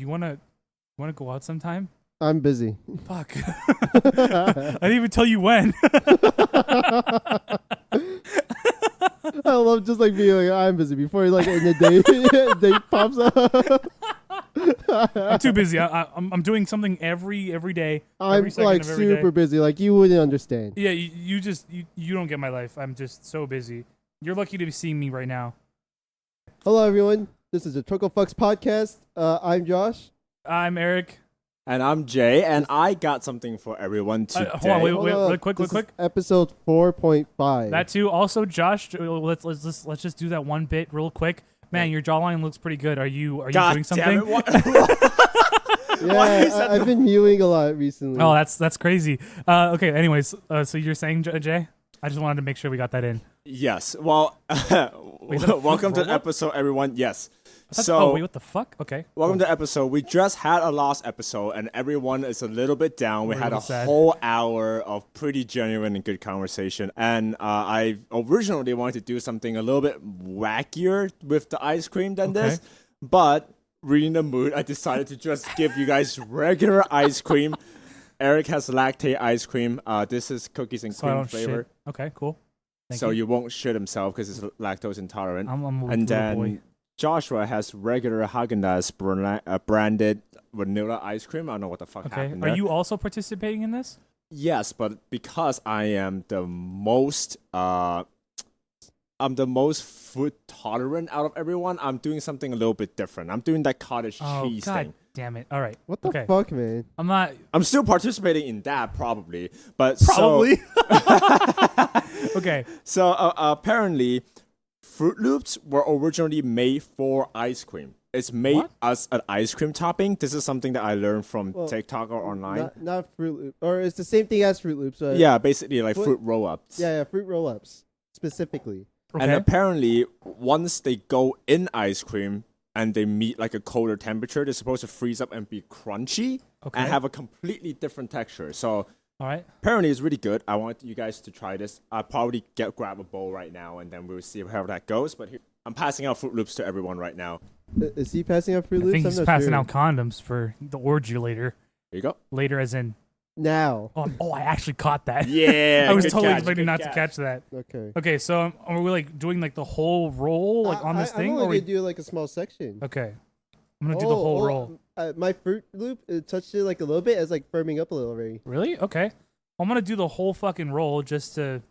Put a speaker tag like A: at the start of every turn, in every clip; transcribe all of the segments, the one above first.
A: You wanna go out sometime?
B: I'm busy.
A: Fuck. I didn't even tell you when.
B: I love just like being like I'm busy before like in the day pops up.
A: I'm too busy. I'm doing something every day.
B: I'm
A: every second
B: like
A: of every
B: super
A: day.
B: busy. Like you wouldn't understand.
A: Yeah, you don't get my life. I'm just so busy. You're lucky to be seeing me right now.
B: Hello everyone. This is the Chucklefux podcast. I'm Josh.
A: I'm Eric.
C: And I'm Jay, and I got something for everyone today.
A: Hold on, wait, really quick.
B: This is episode 4.5.
A: That too. Also, Josh, let's just do that one bit real quick. Man, your jawline looks pretty good. Are you doing something?
C: Damn it,
B: Yeah, I've been mewing a lot recently.
A: Oh, that's crazy. Okay. Anyways, so you're saying, Jay? I just wanted to make sure we got that in.
C: Yes. Well,
A: Wait,
C: welcome to the
A: roll-up?
C: episode, everyone. Yes.
A: Oh wait, what the fuck? Okay.
C: Welcome to the episode. We just had a last episode, and everyone is a little bit down. We had a
A: sad.
C: whole hour of pretty genuine and good conversation. And I originally wanted to do something a little bit wackier with the ice cream than this. But reading the mood, I decided to just give you guys regular ice cream. Eric has lactate ice cream. This is cookies and
A: So I
C: cream
A: don't
C: flavor.
A: shit. Okay, cool. Thank
C: So
A: you.
C: you won't shit himself because it's lactose intolerant.
A: I'm a
C: And
A: little
C: then
A: boy.
C: Joshua has regular Haagen-Dazs branded vanilla ice cream. I don't know what the fuck
A: Okay.
C: happened
A: Are
C: there.
A: you also participating in this?
C: Yes, but because I am the most food tolerant out of everyone, I'm doing something a little bit different. I'm doing that cottage cheese
A: God
C: thing.
A: damn it! All right.
B: What the
A: okay.
B: fuck, man?
A: I'm not.
C: I'm still participating in that probably, but
A: Probably. Okay.
C: So apparently, Fruit Loops were originally made for ice cream. It's made
A: What?
C: as an ice cream topping. This is something that I learned from
B: Well,
C: TikTok or online.
B: Not Fruit Loops, or it's the same thing as Fruit Loops.
C: Yeah, basically like
B: What-
C: fruit roll-ups.
B: Yeah, fruit roll-ups specifically.
A: Okay.
C: And apparently, once they go in ice cream and they meet like a colder temperature, they're supposed to freeze up and be crunchy
A: Okay.
C: and have a completely different texture. So
A: All right.
C: apparently, it's really good. I want you guys to try this. I'll probably grab a bowl right now, and then we'll see how that goes. But here, I'm passing out Fruit Loops to everyone right now.
B: Is he passing out Fruit
A: I
B: Loops?
A: think
B: I'm
A: he's
B: not
A: passing
B: sure.
A: out condoms for the orgy later.
C: Here you go.
A: Later, as in.
B: Now.
A: Oh, I actually caught that.
C: Yeah,
A: I was
C: good
A: totally
C: catch,
A: expecting
C: good
A: not to catch that.
B: Okay.
A: Okay, so are we like doing like the whole roll like on this thing?
B: I'm
A: Or
B: only
A: we...
B: gonna do like a small section.
A: Okay. I'm gonna do the whole roll.
B: My Fruit Loop it touched it like a little bit. It's like firming up a little already.
A: Really? Okay. I'm gonna do the whole fucking roll just to,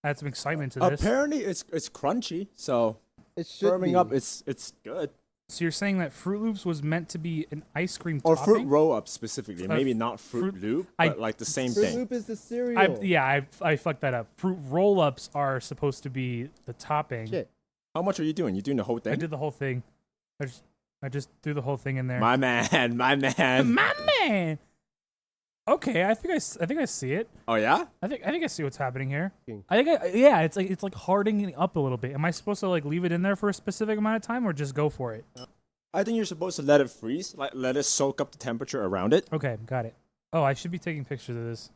A: add some excitement to this.
C: Apparently, it's crunchy, so
B: It should
C: firming
B: be.
C: up, it's good.
A: So you're saying that Fruit Loops was meant to be an ice cream
C: Or
A: topping?
C: fruit roll-up specifically.
A: Uh,
C: Maybe not fruit
A: fruit-
C: loop,
A: I-
C: but like the same
B: Fruit
C: thing.
B: Loop is the cereal.
A: I fucked that up. Fruit roll-ups are supposed to be the topping.
B: Shit.
C: How much are you doing? You doing the whole thing?
A: I did the whole thing. I just threw the whole thing in there.
C: My man.
A: My man. Okay, I think I see it.
C: Oh yeah?
A: I think I see what's happening here.
B: Okay.
A: It's like hardening up a little bit. Am I supposed to like leave it in there for a specific amount of time or just go for it?
C: I think you're supposed to let it freeze, like let it soak up the temperature around it.
A: Okay, got it. Oh, I should be taking pictures of this.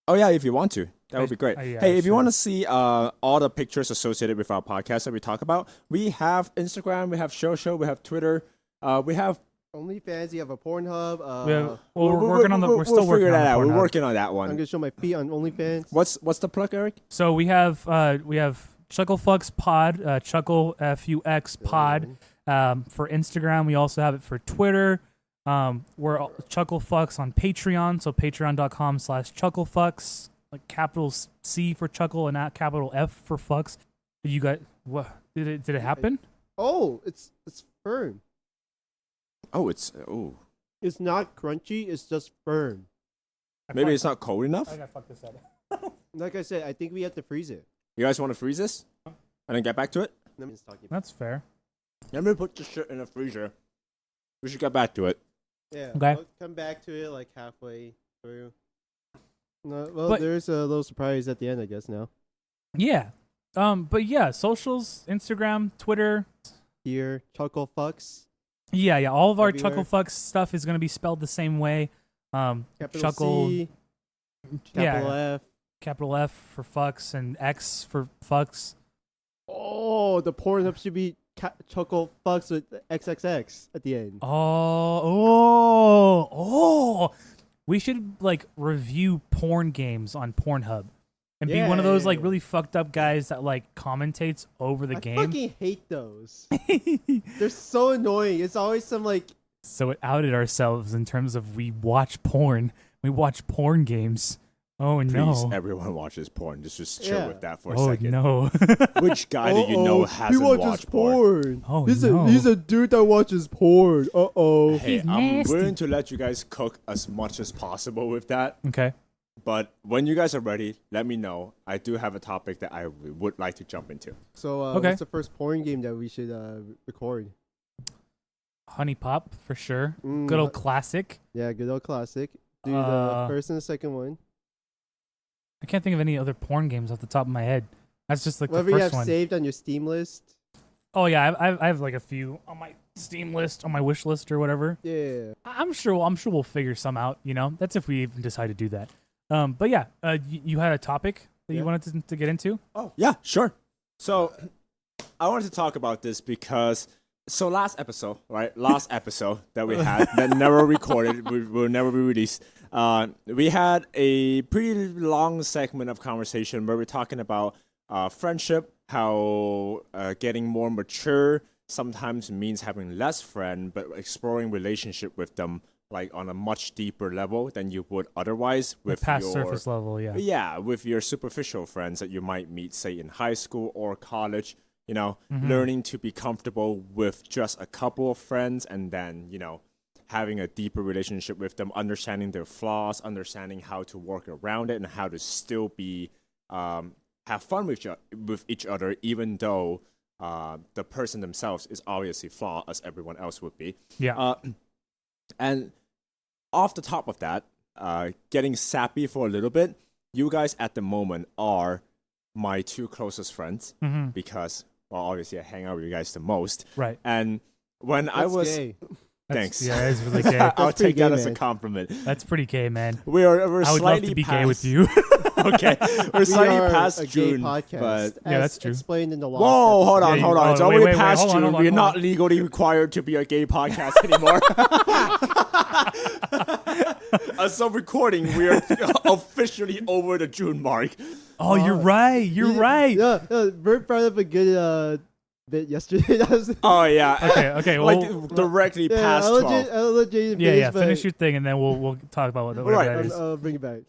C: Oh yeah, if you want to, that would be great.
A: yeah,
C: Hey, if you
A: sure.
C: want to see all the pictures associated with our podcast that we talk about, we have Instagram, we have Show, we have Twitter, we have.
B: OnlyFans. You have a Pornhub.
A: We're working on the. We're still working
C: figure that out.
A: on the
C: We're
A: Pornhub.
C: working on that
B: I'm
C: one.
B: gonna show my feet on OnlyFans.
C: What's the plug, Eric?
A: So we have Chucklefux Pod, Chucklefux Pod. For Instagram, we also have it for Twitter. We're Chucklefux on Patreon, so patreon.com/Chucklefux, like capital C for Chuckle and not capital F for Fucks. You got what? Did it happen?
B: Oh, it's firm.
C: Oh, it's
B: It's not crunchy. It's just firm.
C: maybe it's not cold enough.
A: I gotta fuck this up.
B: Like I said, I think we have to freeze it.
C: You guys want to freeze this and then get back to it?
B: Let me just talk about.
A: That's fair.
C: Let me put this shit in the freezer. We should get back to it.
B: Yeah.
A: Okay.
B: I'll come back to it like halfway through. No, well,
A: But-
B: there's a little surprise at the end, I guess. Now
A: Yeah. But yeah, socials, Instagram, Twitter.
B: here, Chucklefux.
A: Yeah. All of our
B: Everywhere.
A: Chucklefux stuff is gonna be spelled the same way.
B: Capital
A: Chuckle.
B: C, capital
A: Yeah.
B: F.
A: Capital F for fucks and X for fucks.
B: Oh, the Pornhub should be Chucklefux with XXX at the end.
A: Oh. We should like review porn games on Pornhub and be one of those like really fucked up guys that like commentates over the game.
B: I fucking hate those. They're so annoying. It's always some like.
A: So it outed ourselves in terms of we watch porn. We watch porn games. Oh no!
C: Please, everyone watches porn. Just chill with that for a second.
A: Oh no!
C: Which guy do you know hasn't watched porn?
A: Oh
B: he's
A: no!
B: He's a dude that watches porn.
C: Hey, I'm willing to let you guys cook as much as possible with that.
A: Okay.
C: But when you guys are ready, let me know. I do have a topic that I would like to jump into.
B: So, what's the first porn game that we should record?
A: Honey Pop for sure. Good old classic.
B: Yeah, good old classic. Do the first and the second one.
A: I can't think of any other porn games off the top of my head. That's just like
B: whatever
A: the first
B: you have
A: one.
B: saved on your Steam list.
A: Oh yeah, I have like a few on my Steam list, on my wish list or whatever.
B: Yeah.
A: I'm sure we'll figure some out. You know, that's if we even decide to do that. But yeah, you had a topic that you wanted to get into.
C: Oh yeah, sure. So I wanted to talk about this because last episode that we had that never recorded, will never be released. We had a pretty long segment of conversation where we're talking about friendship, how getting more mature sometimes means having less friend, but exploring relationship with them like on a much deeper level than you would otherwise with
A: past
C: your
A: surface level, yeah.
C: Yeah, with your superficial friends that you might meet, say, in high school or college. You know, learning to be comfortable with just a couple of friends and then, you know, having a deeper relationship with them, understanding their flaws, understanding how to work around it and how to still be, have fun with each other, even though the person themselves is obviously flawed as everyone else would be.
A: Yeah.
C: And off the top of that, getting sappy for a little bit, you guys at the moment are my two closest friends because, well, obviously I hang out with you guys the most.
A: Right.
C: And when I was...
B: Gay.
C: Thanks.
A: Yeah, it's really gay.
C: I'll take that as a
B: man.
C: compliment.
A: That's pretty gay, man.
C: We're
A: I would
C: slightly
A: love to be
C: past...
A: gay with you.
C: Okay. We're slightly
B: are
C: past
B: a
C: June,
B: gay podcast,
C: but...
A: Yeah, that's true.
B: Explained in the law.
C: Whoa, hold on. It's
A: wait,
C: already
A: wait,
C: past
A: hold on,
C: June.
A: hold on,
C: We're
A: hold
C: not
A: on.
C: legally required to be a gay podcast anymore. As of recording, we are officially over the June mark.
A: Oh, you're right. You're right.
B: Yeah, Bert brought up a good bit yesterday.
C: Oh, yeah.
A: Okay.
C: Like
A: Well,
C: directly past
B: I'll
C: 12.
B: let Jason
A: yeah.
B: but
A: Finish your thing, and then we'll talk about whatever
C: Right.
A: that is.
B: I'll bring it back.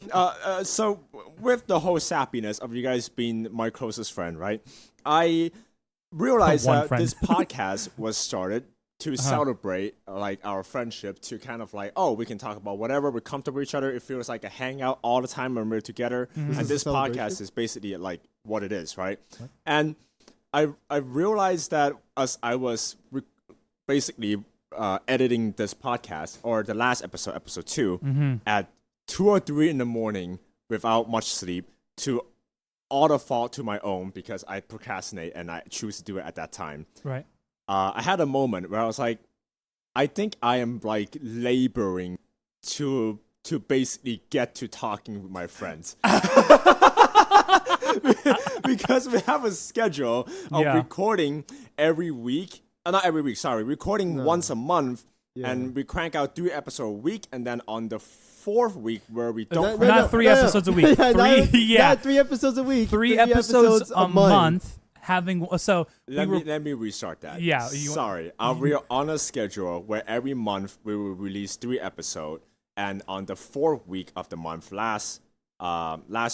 C: So with the whole sappiness of you guys being my closest friend, right? I realized
A: One
C: that
A: friend.
C: this podcast was started to celebrate like our friendship, to kind of like, oh, we can talk about whatever, we're comfortable with each other. It feels like a hangout all the time when we're together. And
B: This is
C: this
B: a celebration?
C: podcast is basically like what it is, right? And I realized that as I was basically editing this podcast, or the last episode 2, at 2 or 3 in the morning without much sleep, to all the fault to my own because I procrastinate and I choose to do it at that time.
A: Right.
C: I had a moment where I was like, I think I am like laboring to basically get to talking with my friends. Because we have a schedule of recording every week. Not every week, sorry. Recording once a month. Yeah. And we crank out 3 episodes a week. And then on the 4th week where we don't...
A: Not 3 episodes a week.
B: Not
A: 3
B: episodes a week.
A: 3 episodes a month. Having... So...
C: Let me restart that.
A: Yeah.
C: Sorry. We're on a schedule where every month we will release 3 episodes. And on the 4th week of the month, last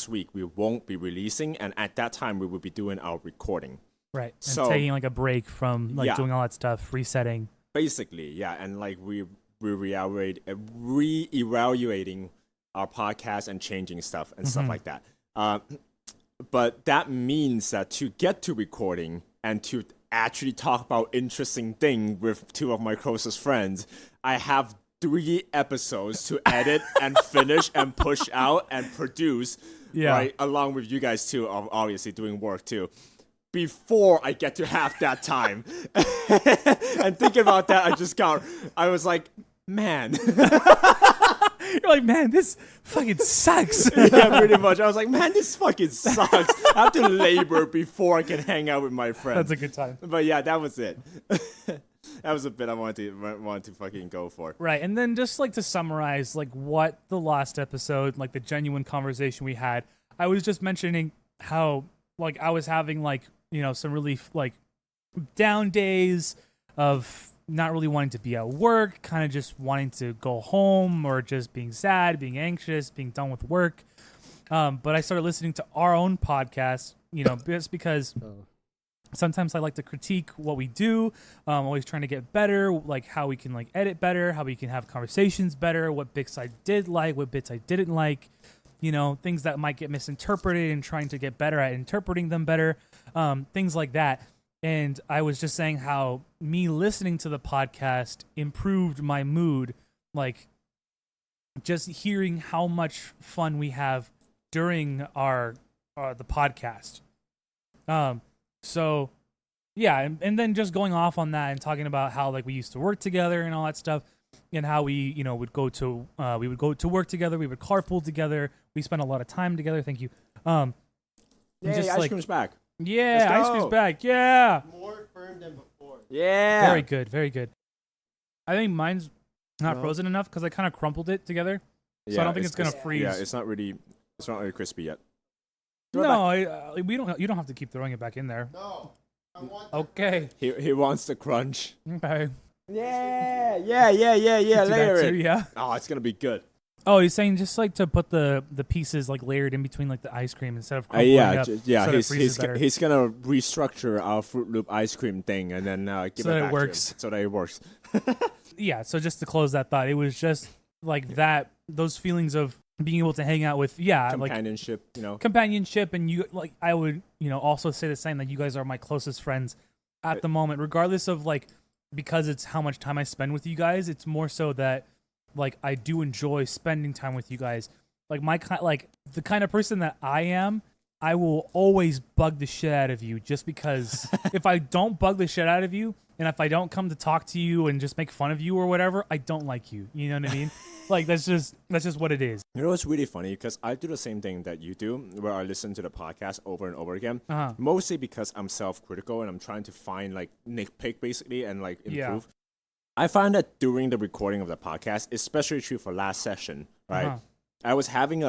C: week, we won't be releasing. And at that time, we will be doing our recording.
A: Right. And
C: So,
A: taking like a break from like doing all that stuff, resetting.
C: Basically, yeah. And like we're re-evaluating our podcast and changing stuff and stuff like that. But that means that to get to recording and to actually talk about interesting thing with 2 of my closest friends, I have 3 episodes to edit and finish and push out and produce, right? Along with you guys too, obviously doing work too, before I get to have that time. And thinking about that, I was like, man.
A: You're like, man, this fucking sucks.
C: Yeah, pretty much. I was like, man, this fucking sucks. I have to labor before I can hang out with my friends.
A: That's a good time.
C: But yeah, that was it. That was a bit I wanted to fucking go for.
A: Right, and then just like to summarize, like what the last episode, like the genuine conversation we had, I was just mentioning how like I was having like, you know, some really like down days of not really wanting to be at work, kind of just wanting to go home, or just being sad, being anxious, being done with work. But I started listening to our own podcast, you know, just because sometimes I like to critique what we do. Always trying to get better, like how we can like edit better, how we can have conversations better, what bits I did like, what bits I didn't like, you know, things that might get misinterpreted and trying to get better at interpreting them better, things like that. And I was just saying how me listening to the podcast improved my mood, like just hearing how much fun we have during our the podcast. So yeah, and then just going off on that and talking about how like we used to work together and all that stuff, and how we, you know, would go to work together, we would carpool together, we spent a lot of time together. Thank you.
C: Yay,
A: just
C: ice
A: like,
C: cream's back.
A: yeah,
C: Let's
A: ice
C: go.
A: cream's back. Yeah.
B: More firm than before.
C: Yeah.
A: Very good, very good. I think mine's not frozen enough because I kind of crumpled it together, so I don't think it's gonna freeze.
C: Yeah, it's not really crispy yet.
A: No, we don't. You don't have to keep throwing it back in there.
B: No. I want
A: Okay.
C: He wants the crunch.
A: Okay.
C: Yeah.
A: Do that
C: Layer
A: too,
C: it.
A: yeah.
C: Oh, it's gonna be good.
A: Oh, he's saying just like to put the pieces like layered in between like the ice cream instead of crumbling up. So that it freezes better.
C: He's gonna restructure our Fruit Loop ice cream thing and then give
A: So
C: it
A: that it
C: back
A: works.
C: to him, so that it works.
A: Yeah. So just to close that thought, it was just like that. Those feelings of being able to hang out with
C: Companionship, you know.
A: companionship, and you like I would, you know, also say the same, that you guys are my closest friends at the moment, regardless of like, because it's how much time I spend with you guys. It's more so that like I do enjoy spending time with you guys. Like the kind of person that I am, I will always bug the shit out of you, just because if I don't bug the shit out of you, and if I don't come to talk to you and just make fun of you or whatever, I don't like you. You know what I mean? Like that's just what it is.
C: You know, it's really funny because I do the same thing that you do, where I listen to the podcast over and over again. Mostly because I'm self-critical and I'm trying to find like nitpick basically and like improve.
A: Yeah.
C: I find that during the recording of the podcast, especially true for last session, right? I was having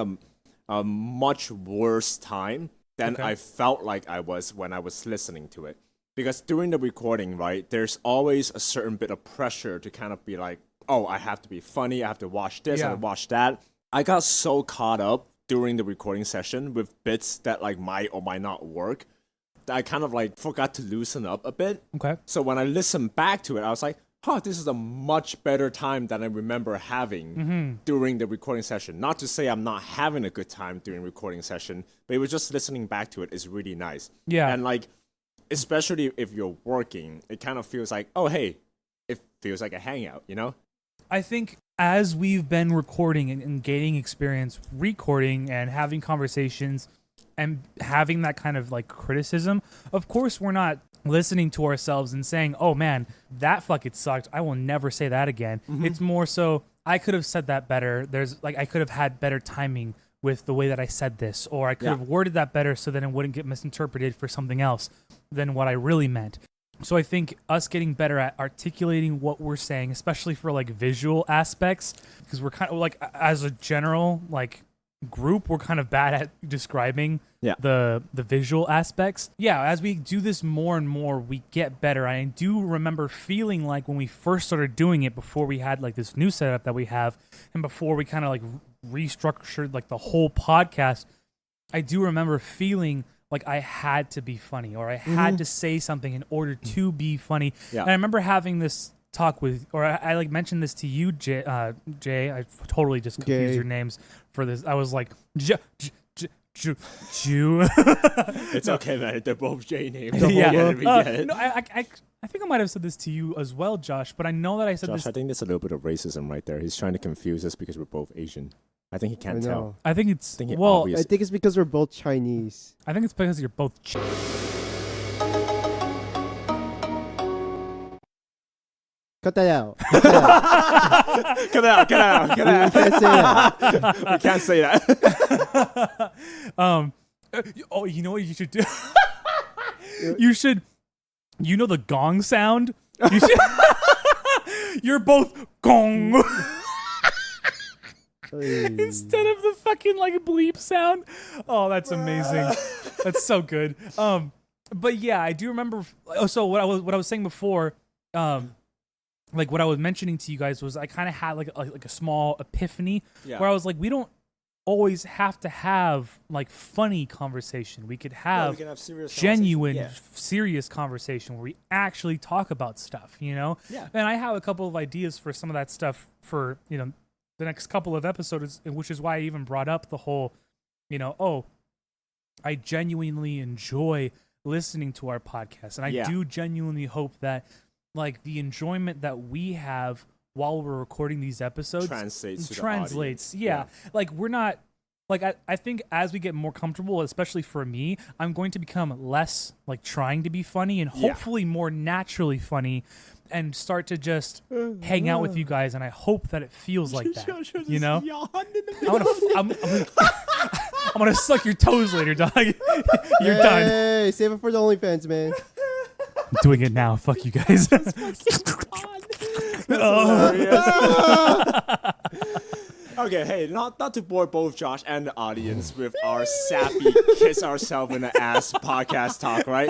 C: a much worse time than I felt like I was when I was listening to it. Because during the recording, right, there's always a certain bit of pressure to kind of be like, oh, I have to be funny, I have to watch this, I have to watch that. I got so caught up during the recording session with bits that like might or might not work that I kind of like forgot to loosen up a bit.
A: Okay.
C: So when I listened back to it, I was like, this is a much better time than I remember having during the recording session. Not to say I'm not having a good time during recording session, but it was just listening back to it is really nice. Yeah. And like, especially if you're working, it kind of feels like, oh, hey, it feels like a hangout, you know?
A: I think as we've been recording and gaining experience recording and having conversations and having that kind of like criticism, of course we're not listening to ourselves and saying, oh man, that fucking sucked, I will never say that again. It's more so, I could have said that better. There's like, I could have had better timing with the way that I said this, or I could have worded that better so then it wouldn't get misinterpreted for something else than what I really meant. So I think us getting better at articulating what we're saying, especially for like visual aspects, because we're kind of like, as a general like group, we're kind of bad at describing the visual aspects. Yeah, as we do this more and more, we get better. I do remember feeling like when we first started doing it, before we had like this new setup that we have, and before we kind of like restructured like the whole podcast, I do remember feeling like I had to be funny, or I had to say something in order to be funny. Yeah. And I remember having this talk with, or I like mentioned this to you, Jay. I totally just confused your names for this. I was like, Jew.
C: It's okay, man. They're both J names.
A: No, I think I might have said this to you as well, Josh. But I know that I said this.
C: I think there's a little bit of racism right there. He's trying to confuse us because we're both Asian. I think he can't tell.
A: I think it's
B: I think it's because we're both Chinese.
A: I think it's because you're both.
B: Cut that out. Cut that out.
C: Cut it out. We can't say that.
A: Oh, you know what you should do? You know the gong sound? You should. You're both gong. Instead of the fucking like bleep sound. Oh, that's amazing. That's so good. But yeah, I do remember. Oh, so what I was saying before, like what I was mentioning to you guys was I kind of had like a small epiphany where I was like, we don't always have to have like funny conversation. We could have,
C: serious
A: genuine, serious conversation where we actually talk about stuff, you know?
C: Yeah.
A: And I have a couple of ideas for some of that stuff for, you know, the next couple of episodes, which is why I even brought up the whole, you know, I genuinely enjoy listening to our podcast. And I do genuinely hope that like the enjoyment that we have while we're recording these episodes translates. Yeah. Like we're not like I think as we get more comfortable, especially for me, I'm going to become less like trying to be funny and hopefully more naturally funny and start to just hang out with you guys, and I hope that it feels like that. You know? I'm gonna suck your toes later, dog. You're done.
B: Hey, save it for the OnlyFans, man.
A: I'm doing it now. Fuck you guys.
C: Okay, hey, not to bore both Josh and the audience with our sappy kiss ourselves in the ass podcast talk, right?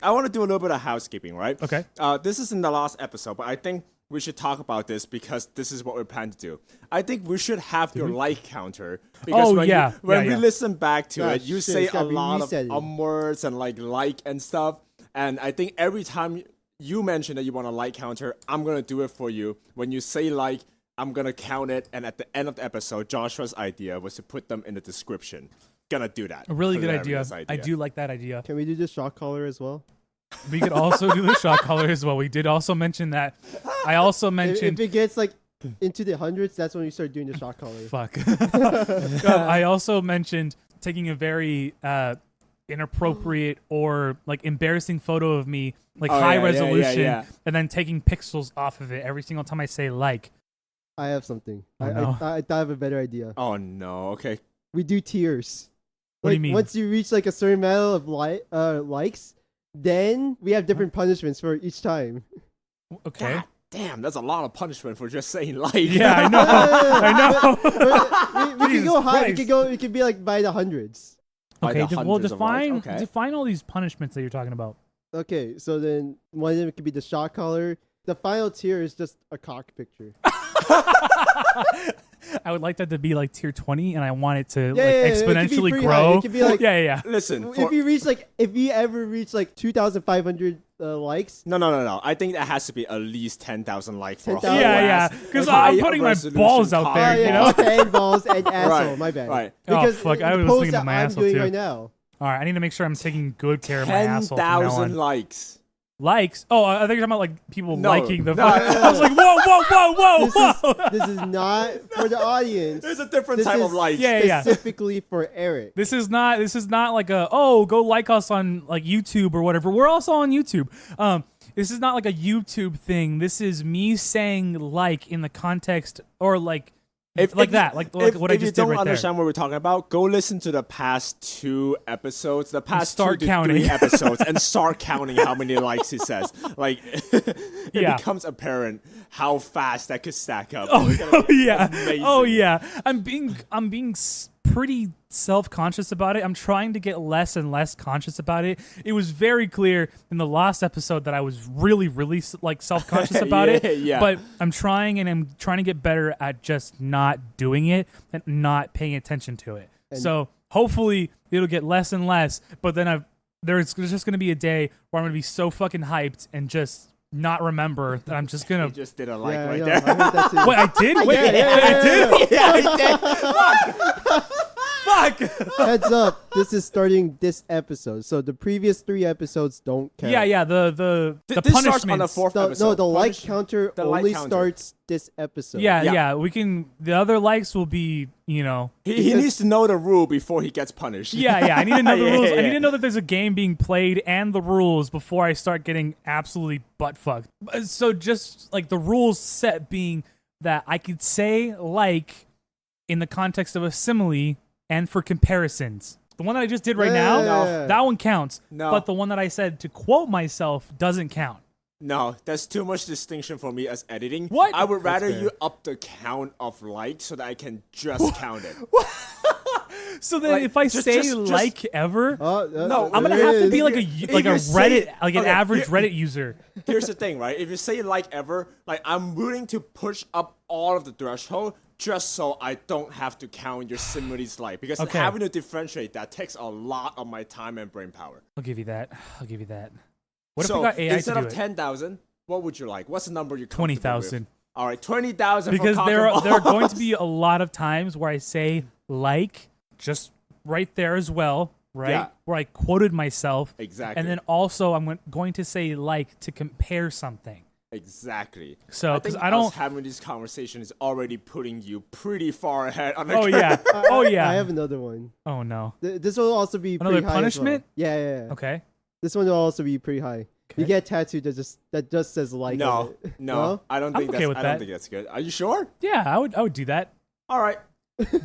C: I want to do a little bit of housekeeping, right?
A: Okay.
C: This is in the last episode, but I think we should talk about this because this is what we plan to do. I think we should have your like counter. Because when we listen back to it, you say a lot of words and like and stuff. And I think every time you mention that you want a like counter, I'm going to do it for you. When you say like, I'm going to count it. And at the end of the episode, Joshua's idea was to put them in the description. Gonna do that.
A: A really good idea. I do like that idea.
B: Can we do the shock collar as well?
A: We could also do the shock collar as well. We did also mention that. I also mentioned...
B: If it gets like into the hundreds, that's when you start doing the shock collar.
A: Fuck. I also mentioned taking a very... inappropriate or like embarrassing photo of me, like high resolution, and then taking pixels off of it every single time I say like.
B: I have something.
A: Oh,
B: I thought I have a better idea.
C: Oh no! Okay.
B: We do tiers.
A: What do you mean?
B: Once you reach like a certain amount of likes, then we have different punishments for each time.
A: Okay.
C: God damn, that's a lot of punishment for just saying like.
A: Yeah, I know. I know.
B: We can go high. We can be like by the hundreds.
A: Okay, define all these punishments that you're talking about.
B: Okay, so then one of them could be the shock collar. The final tier is just a cock picture.
A: I would like that to be like tier 20, and I want it to exponentially grow.
B: It could be like,
C: Listen,
B: if you ever reach like 2,500 likes.
C: No. I think that has to be at least 10,000 likes for a whole
A: because I'm putting my balls out there, you know?
B: And balls and asshole, my bad.
C: Right.
B: Because
A: fuck, I was thinking about my asshole
B: doing
A: too.
B: Right now.
A: All right, I need to make sure I'm taking good care of my asshole.
C: 10,000 likes.
A: Likes? Oh, I think you're talking about like people liking the. I was like, whoa!
B: This is not for the audience.
C: There's a different type of like.
B: Specifically for Eric.
A: This is not like a go like us on like YouTube or whatever. We're also on YouTube. This is not like a YouTube thing. This is me saying like in the context or like. What I just did right there.
C: If you don't understand what we're talking about, go listen to the past 2 episodes, the past 2 to 3 episodes, and start counting how many likes he says. Like, it becomes apparent how fast that could stack up.
A: Amazing. I'm being pretty self-conscious about it. I'm trying to get less and less conscious about it. It was very clear in the last episode that I was really, really like self-conscious about it. But I'm trying to get better at just not doing it and not paying attention to it. So hopefully it'll get less and less. But then there's just going to be a day where I'm going to be so fucking hyped and just not remember that I'm just gonna.
C: You just did a like right there.
A: Wait, I did. Wait, I did.
C: Yeah, I did.
A: Fuck!
B: Heads up, this is starting this episode, so the previous 3 episodes don't count.
A: Yeah. The
C: This starts on the
A: punishments.
C: 4th episode.
B: No, the like
C: Punish-
B: counter
C: the like
B: only
C: counter.
B: starts this episode.
A: Yeah. We can. The other likes will be,
C: He
B: Because-
C: needs to know the rule before he gets punished.
A: Yeah. I need to know the
C: Yeah,
A: rules.
C: yeah,
A: I need
C: yeah.
A: to know that there's a game being played and the rules before I start getting absolutely butt fucked. So just like the rules set being that I could say like in the context of a simile and for comparisons. The one that I just did right now,
B: Yeah.
A: that one counts.
C: No.
A: But the one that I said to quote myself doesn't count.
C: No, that's too much distinction for me as editing.
A: What?
C: I would rather
B: fair.
C: you up the count of likes so that I can just count it.
A: So then
C: Like,
A: if I
C: just-
A: say
C: just-
A: like ever,
C: No,
A: I'm gonna
B: there
A: have to
B: is.
A: be like
C: If
A: a
C: you say-
A: Reddit, like an
C: okay,
A: average
C: here-
A: Reddit user.
C: Here's the thing, right? If you say like ever, like I'm willing to push up all of the threshold just so I don't have to count your similes like, because
A: Okay.
C: having to differentiate that takes a lot of my time and brain power.
A: I'll give you that. What
C: So
A: if we got AI
C: instead
A: to do
C: of
A: it?
C: 10,000, what would you like? What's the number you're
A: 20,000.
C: All right, 20,000
A: Because
C: for
A: there
C: Conquer
A: are going
C: Balls.
A: to be a lot of times where I say like just right there as well, right?
C: Yeah.
A: Where I quoted myself.
C: Exactly.
A: And then also I'm going to say like to compare something.
C: Exactly.
A: So,
C: I
A: 'cause
C: think
A: I don't-
C: us having this conversation is already putting you pretty far ahead on the
A: Oh yeah. Oh yeah.
B: I have another one.
A: Oh no.
B: This will also be
A: Another
B: pretty high
A: punishment?
B: as well. Yeah.
A: Okay.
B: This one will also be pretty high. You
A: Okay.
B: get a tattoo that just says like. on
C: No,
B: it.
C: no, I don't
A: I'm
C: think
A: okay
C: that's.
A: with
C: I don't
A: that.
C: think that's good. Are you sure?
A: Yeah, I would do that.
C: All right.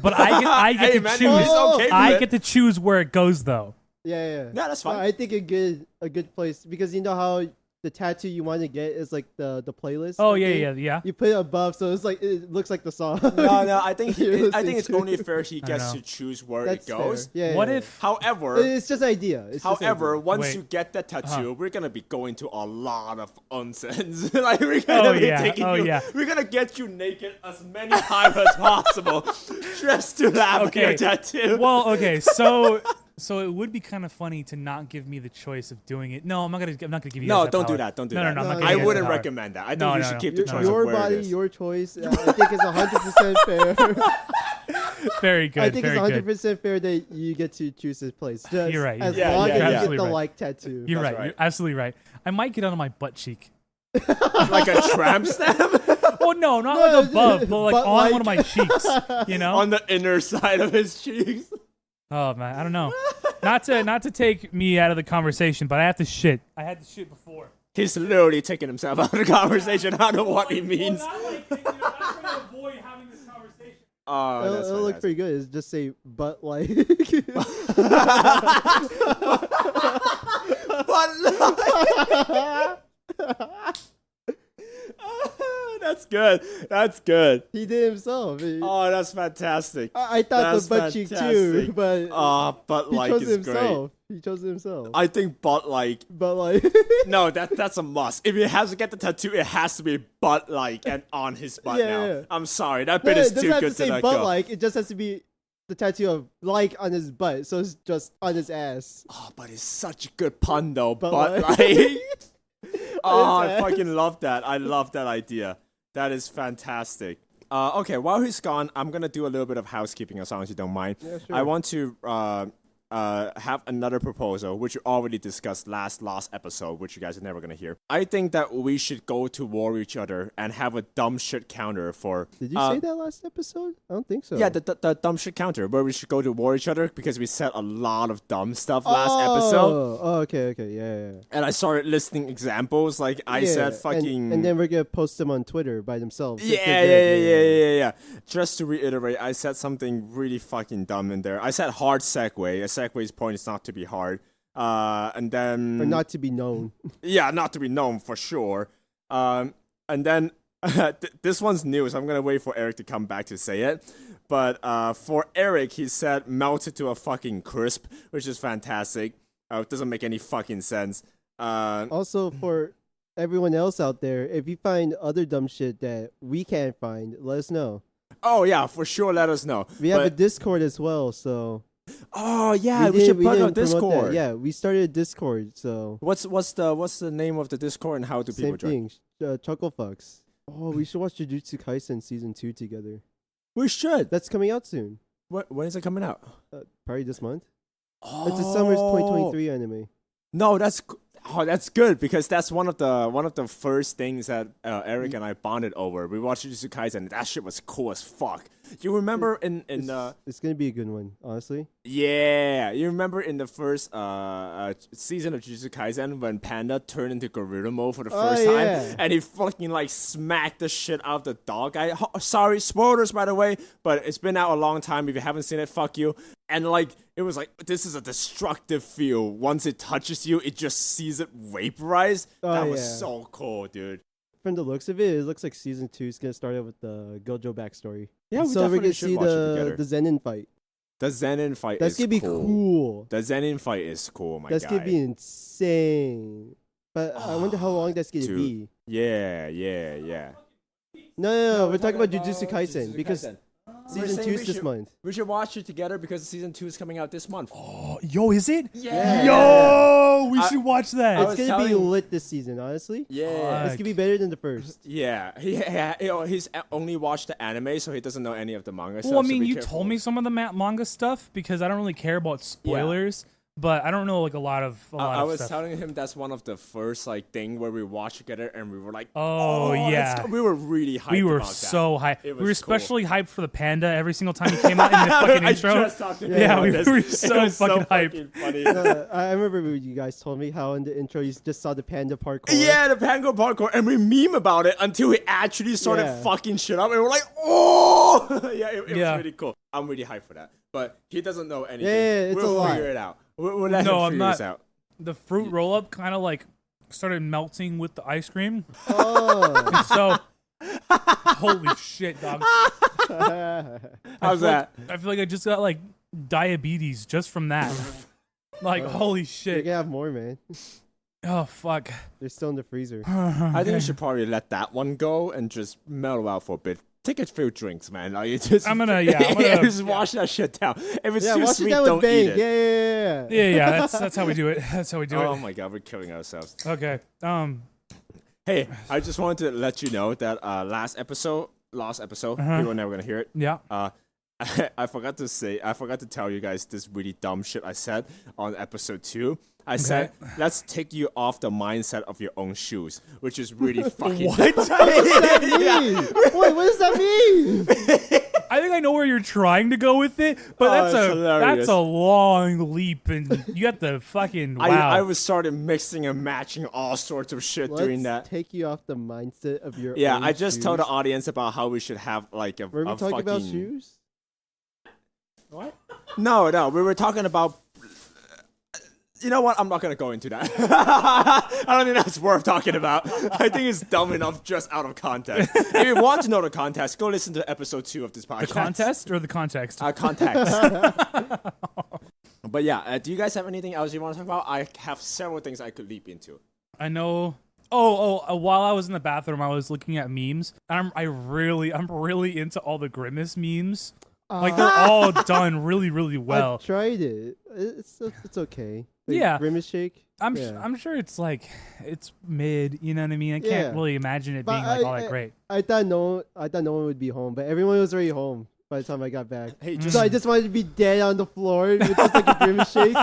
A: But I get
C: Hey,
A: to
C: man,
A: choose.
C: he's okay with
A: I
C: it.
A: get to choose where it goes though.
B: Yeah.
C: Yeah, that's
B: No,
C: fine.
B: I think a good place, because you know how the tattoo you want to get is like the playlist.
A: Oh
B: thing?
A: yeah.
B: You put it above, so it's like it looks like the song.
C: No, I think
B: You're
C: I
B: listening
C: think it's
B: to.
C: only fair he
A: I
C: gets
A: know.
C: to choose where
B: That's
C: it goes.
B: fair. Yeah.
A: What
B: yeah.
A: if
C: However,
B: It's just an idea. It's just an
C: however,
B: idea.
C: once
A: Wait.
C: you get that tattoo,
A: Uh-huh.
C: we're gonna be going to a lot of nonsense. Like we're gonna
A: Oh,
C: be
A: yeah.
C: taking
A: Oh,
C: you.
A: yeah.
C: We're gonna get you naked as many times as possible, just to laugh at your
A: Okay.
C: tattoo.
A: Well, okay, so it would be kind of funny to not give me the choice of doing it. No, I'm not gonna give you.
C: No,
A: guys that
C: don't do
A: power.
C: that. Don't do
A: No,
C: that.
A: no, I'm not
B: No,
A: giving
C: I
A: you guys
C: wouldn't
A: that power.
C: recommend that. I think
A: No,
C: you
A: no,
C: should
A: no.
C: keep the
A: No,
C: choice
B: Your
C: of where
B: body,
C: it is.
B: your choice. I think it's 100% fair.
A: Very good.
B: I think
A: very
B: it's
A: good.
B: 100% fair that you get to choose this place. Just
A: You're right.
B: As
C: Yeah,
B: long
C: yeah,
B: as
C: yeah.
B: you get
A: Absolutely
B: the
A: right.
B: like tattoo.
A: You're
C: That's
A: right.
C: right.
A: You're absolutely right. I might get it on my butt cheek.
C: Like a tramp stamp
A: Oh no, not
B: No,
A: like above, but like
B: but
A: on
B: like-
A: one of my cheeks. You know?
C: on the inner side of his cheeks.
A: Oh man, I don't know. Not to take me out of the conversation, but I have to shit. I had to shit before.
C: He's literally taking himself out of the conversation. I don't know what he means.
A: Well, not like, I'm trying to avoid having this conversation.
C: Oh, that's
B: It'll look
C: fantastic.
B: pretty good. It's just say butt like.
C: That's good. That's good.
B: He did himself.
C: Oh, that's fantastic.
B: I thought
C: that's
B: the butt cheek too,
C: fantastic.
B: but
C: But
B: he
C: like
B: chose
C: is
B: himself. He chose himself.
C: great. I think butt like
B: But like,
C: no, that's a must. If he has to get the tattoo, it has to be butt like and on his butt
B: Yeah,
C: now.
B: yeah.
C: I'm sorry, that
B: no,
C: bit
B: it
C: is
B: doesn't
C: too
B: have
C: good
B: to say
C: let
B: butt
C: go.
B: like. It just has to be the tattoo of like on his butt. So it's just on his ass.
C: Oh, but it's such a good pun though.
B: Butt
C: Butt
B: like.
C: like. Oh, I
B: ass.
C: fucking love that. I love that idea. That is fantastic. Okay, while he's gone, I'm gonna do a little bit of housekeeping as long as you don't mind.
B: Yeah, sure.
C: I want to have another proposal, which we already discussed last episode, which you guys are never gonna hear. I think that we should go to war with each other and have a dumb shit counter for.
B: Did you say that last episode? I don't think so.
C: Yeah, the dumb shit counter where we should go to war with each other because we said a lot of dumb stuff last episode,
B: Oh, okay, yeah.
C: and I started listing examples. Like I
B: Yeah,
C: said, fucking.
B: and then we're gonna post them on Twitter by themselves.
C: Yeah. Just to reiterate, I said something really fucking dumb in there. I said hard segue. A segue's point is not to be hard. And then
B: Or not to be known.
C: yeah, not to be known for sure. And then this one's new, so I'm gonna wait for Eric to come back to say it. But for Eric, he said melted to a fucking crisp, which is fantastic. It doesn't make any fucking sense.
B: Also, for everyone else out there, if you find other dumb shit that we can't find, let us know.
C: Oh yeah, for sure. Let us know.
B: We have a
C: But-
B: Discord as well, so
C: Oh yeah, we should plug
B: didn't
C: our
B: promote that.
C: Discord.
B: Yeah, we started a Discord, so
C: What's the name of the Discord and how do people
B: same
C: join?
B: thing. Chucklefux. Oh, we should watch Jujutsu Kaisen season 2 together.
C: We should.
B: That's coming out soon.
C: When is it coming out?
B: Probably this month. It's a summer's 2023 anime.
C: No, that's good because that's one of the first things that Eric and I bonded over. We watched Jujutsu Kaisen and that shit was cool as fuck. You remember
B: it's gonna be a good one, honestly.
C: Yeah, you remember in the first season of Jujutsu Kaisen when Panda turned into gorilla mode for the first time and he fucking like smacked the shit out of the dog guy. Sorry, spoilers by the way, but it's been out a long time. If you haven't seen it, fuck you. And like it was like this is a destructive feel. Once it touches you, it just sees it vaporize. That was so cool, dude.
B: From the looks of it, it looks like season 2 is gonna start out with the Gojo backstory.
C: Yeah,
B: so we're gonna see the Zenin fight.
C: The Zenin fight
B: That's gonna be cool.
C: The Zenin fight is cool,
B: That's gonna be insane. But I wonder how long that's gonna be.
C: Yeah.
B: No, we're talking about Jujutsu Kaisen because season 2 is this month.
C: We should watch it together because season 2 is coming out this month.
A: Oh, yo, is it?
B: Yeah.
A: Yo, we should watch that.
B: It's gonna be lit this season, honestly.
C: Yeah.
B: It's gonna be better than the first.
C: Yeah. He's only watched the anime, so he doesn't know any of the manga stuff.
A: Well, I mean, you told me some of the manga stuff because I don't really care about spoilers. But I don't know like a lot of
C: I was
A: stuff.
C: telling him that's one of the first like thing where we watched together and we were like,
A: oh yeah,
C: we were really hyped.
A: We were
C: about
A: so hyped. We were especially
C: cool.
A: hyped for the panda every single time he came out in the fucking intro.
C: I just talked to him
A: we were so fucking hyped.
C: Funny.
B: I remember when you guys told me how in the intro you just saw the panda parkour.
C: Yeah, the panda parkour, and we meme about it until he actually started fucking shit up, and we're like, oh, it was really cool. I'm really hyped for that, but he doesn't know anything.
B: Yeah, it's
C: we'll
B: a
C: figure
B: lot.
C: it out. We'll let him figure this out.
A: The fruit roll up kind of like started melting with the ice cream.
B: Oh,
A: and so holy shit, dog.
C: How's that?
A: I feel like I just got like diabetes just from that. Like holy
B: you
A: shit.
B: can have more, man.
A: Oh fuck.
B: They're still in the freezer.
C: I think we should probably let that one go and just mellow out for a bit. Take a few drinks, man. Like,
A: I'm gonna
C: just wash that shit down. If it's too
B: wash
C: sweet,
B: it down
C: don't
B: with
C: eat
B: bang.
C: it.
A: Yeah. That's how we do it. That's how we do it.
C: Oh my god, we're killing ourselves.
A: Okay.
C: Hey, I just wanted to let you know that last episode, people are never gonna hear it.
A: Yeah.
C: I forgot to tell you guys this really dumb shit I said on episode 2. I said, let's take you off the mindset of your own shoes, which is really fucking...
B: What does that mean? Wait, what does that mean?
A: I think I know where you're trying to go with it, but that's a long leap, and you got the fucking wow.
C: I was started mixing and matching all sorts of shit during that.
B: Take you off the mindset of your
C: own I just
B: shoes.
C: told the audience about how we should have like a
B: Were we talking about shoes?
C: What? No, we were talking about... You know what? I'm not going to go into that. I don't think that's worth talking about. I think it's dumb enough just out of context. If you want to know the context, go listen to episode 2 of this podcast.
A: The contest or the context?
C: Context. But yeah, do you guys have anything else you want to talk about? I have several things I could leap into.
A: I know... while I was in the bathroom, I was looking at memes. I'm really into all the Grimace memes. Like they're all done really, really well.
B: I tried it. It's okay.
A: Like,
B: Grimace shake.
A: I'm sure it's like it's mid. You know what I mean? I can't really imagine it being like all that great.
B: I thought no one would be home, but everyone was already home by the time I got back.
C: Hey,
B: so I just wanted to be dead on the floor with just like a Grimace shake.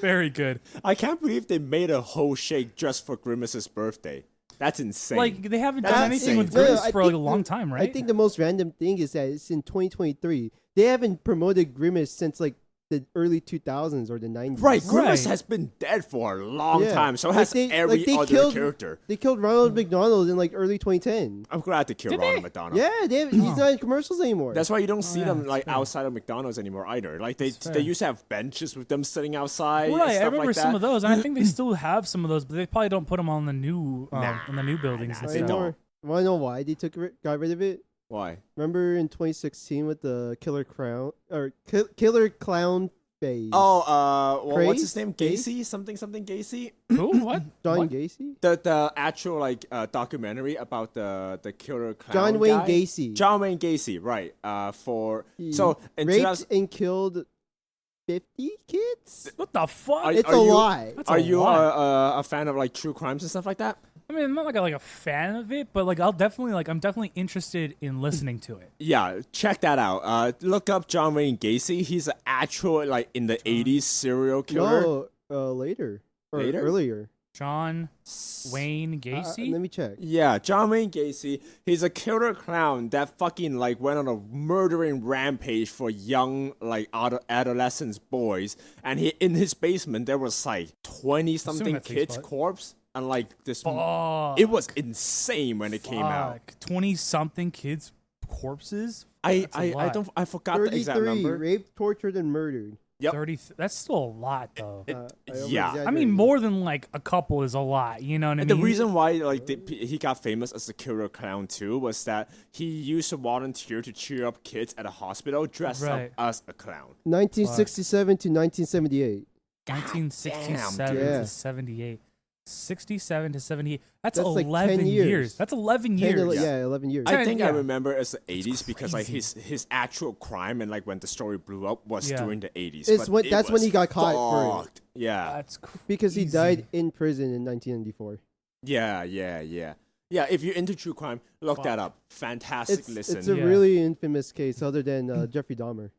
C: Very good. I can't believe they made a whole shake just for Grimace's birthday. That's insane.
A: Like, they haven't done anything with Grimace for like a long time, right?
B: I think the most random thing is that it's in 2023. They haven't promoted Grimace since like the early 2000s or the 90s.
C: Right, Grimace has been dead for a long time, so has every other character.
B: They killed Ronald McDonald in like early 2010.
C: I'm glad they killed Ronald McDonald.
B: Yeah, he's not in commercials anymore.
C: That's why you don't see them like outside of McDonald's anymore either. Like they used to have benches with them sitting outside.
A: Right,
C: and stuff
A: I remember
C: like that.
A: some of those, and I think they still have some of those, but they probably don't put them on the new buildings.
C: They don't.
B: Want to know why they got rid of it?
C: Why?
B: Remember in 2016 with the Killer Clown phase?
C: Oh, what's his name? Gacy? Something Gacy?
A: Who? What?
B: John Gacy?
C: The actual like documentary about the Killer Clown
B: John Wayne
C: guy?
B: Gacy.
C: John Wayne Gacy, right?
B: He raped and killed 50 kids?
A: What the fuck?
B: It's a lie.
C: Are you a fan of like true crimes and stuff like that?
A: I mean, I'm not like a fan of it, but like I'm definitely interested in listening to it.
C: Yeah, check that out. Look up John Wayne Gacy. He's an actual like in the 80s serial killer.
B: No, later or
C: Later?
B: earlier.
A: John Wayne Gacy.
B: Let me check.
C: Yeah, John Wayne Gacy. He's a killer clown that fucking like went on a murdering rampage for young like adolescents boys, and he in his basement there was like 20 something
A: that takes
C: kids'
A: place.
C: corpse, and like this.
A: Fuck.
C: It was insane when it came out.
A: 20-something kids' corpses.
C: I
A: That's a lot.
C: I forgot the exact
B: 33
C: number.
B: raped, tortured, and murdered.
C: Yep.
A: 30. That's still a lot, though.
C: Yeah.
A: I mean, more than like a couple is a lot. You know what I mean?
C: The reason why like he got famous as a killer clown too was that he used to volunteer to cheer up kids at a hospital dressed
A: Right.
C: up as a clown.
B: 1967 to 1978.
A: 1967
B: Yeah.
A: to 78. 67 to 78. That's
B: That's like
A: 11
B: 10
A: years.
B: years.
A: That's 11
B: 10,
A: years.
B: yeah, 11 years.
C: I think I
A: yeah.
C: remember as the 80s because like
A: crazy.
C: his actual crime and like when the story blew up was
A: Yeah.
C: during the 80s.
B: It's
C: but
B: when-
C: it
B: that's when
C: was
B: he got caught for it.
C: fucked. Yeah.
A: That's crazy.
B: Because he died in prison in 1994.
C: Yeah, if you're into true crime, look that up. Fantastic listen.
B: It's a
A: Yeah.
B: really infamous case other than Jeffrey Dahmer.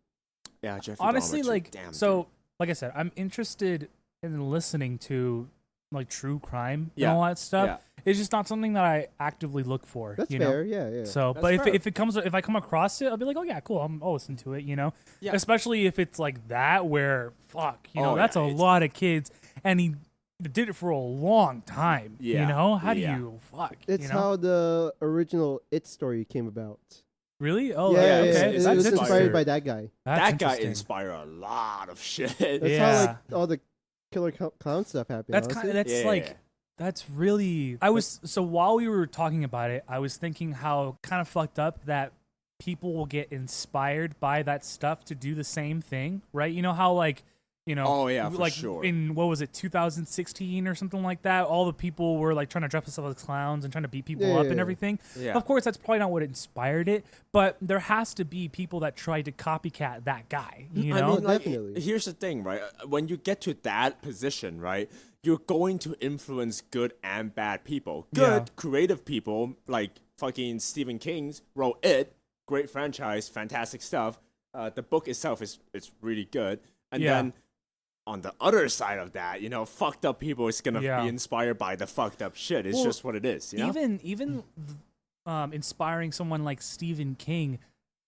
C: yeah, Jeffrey
A: Honestly,
C: Dahmer, too.
A: like,
C: Damn,
A: so,
C: dude.
A: like I said, I'm interested in listening to like true crime
C: Yeah.
A: and all that stuff.
C: Yeah.
A: It's just not something that I actively look for.
B: That's
A: you
B: fair,
A: know?
B: yeah.
A: So,
C: That's
A: but
C: fair.
A: if I come across it, I'll be like, oh yeah, cool. I'll listen to it. You know,
C: Yeah.
A: especially if it's like that where fuck, you know,
C: Oh,
A: that's
C: yeah,
A: a
C: it's-
A: lot of kids, and he did it for a long time.
C: Yeah,
A: You know, how
C: yeah.
A: do you fuck?
B: It's
A: you know?
B: how the original It story came about.
A: Really? Oh,
B: yeah,
A: okay.
B: It
A: That's
B: was
A: interesting.
B: inspired by that guy.
A: That's
C: that guy
A: interesting.
C: inspired a lot of shit.
B: That's
A: Yeah.
B: how like all the killer clown stuff happened.
A: That's
B: honestly.
A: kind of
C: Yeah.
A: like that's really. I was so while we were talking about it, I was thinking how kind of fucked up that people will get inspired by that stuff to do the same thing, right? You know how like. You know,
C: Oh, yeah, for
A: like
C: sure.
A: in what was it, 2016 or something like that? All the people were like trying to dress up as clowns and trying to beat people
B: Yeah,
A: up
B: yeah,
A: and
B: yeah.
A: everything.
C: Yeah.
A: Of course, that's probably not what inspired it, but there has to be people that tried to copycat that guy. You know,
C: I mean, like,
B: Definitely.
C: here's the thing, right? When you get to that position, right, you're going to influence good and bad people. Good,
A: Yeah.
C: creative people, like fucking Stephen King's wrote It, great franchise, fantastic stuff. The book itself is really good. And
A: Yeah.
C: then on the other side of that, you know, fucked up people is gonna
A: Yeah.
C: be inspired by the fucked up shit. It's
A: Well,
C: just what it is, you know?
A: even inspiring someone like Stephen King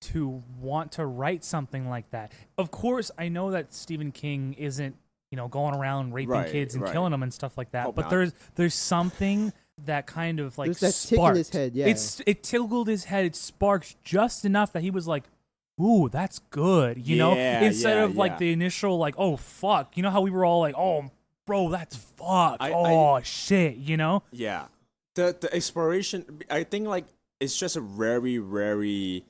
A: to want to write something like that. Of course, I know that Stephen King isn't, you know, going around raping
C: Right,
A: kids and
C: right.
A: killing them and stuff like that.
C: Hope
A: But
C: not.
A: there's something that kind of like
B: There's that tick in
A: sparked.
B: his head, yeah.
A: It tickled his head. It sparked just enough that he was like, "Ooh, that's good," you know.
C: Yeah,
A: Instead
C: yeah,
A: of like
C: yeah.
A: the initial like, "Oh fuck," you know how we were all like, "Oh, bro, that's fuck."
C: I-
A: Oh shit, you know.
C: Yeah. The exploration, I think, like, it's just a very, very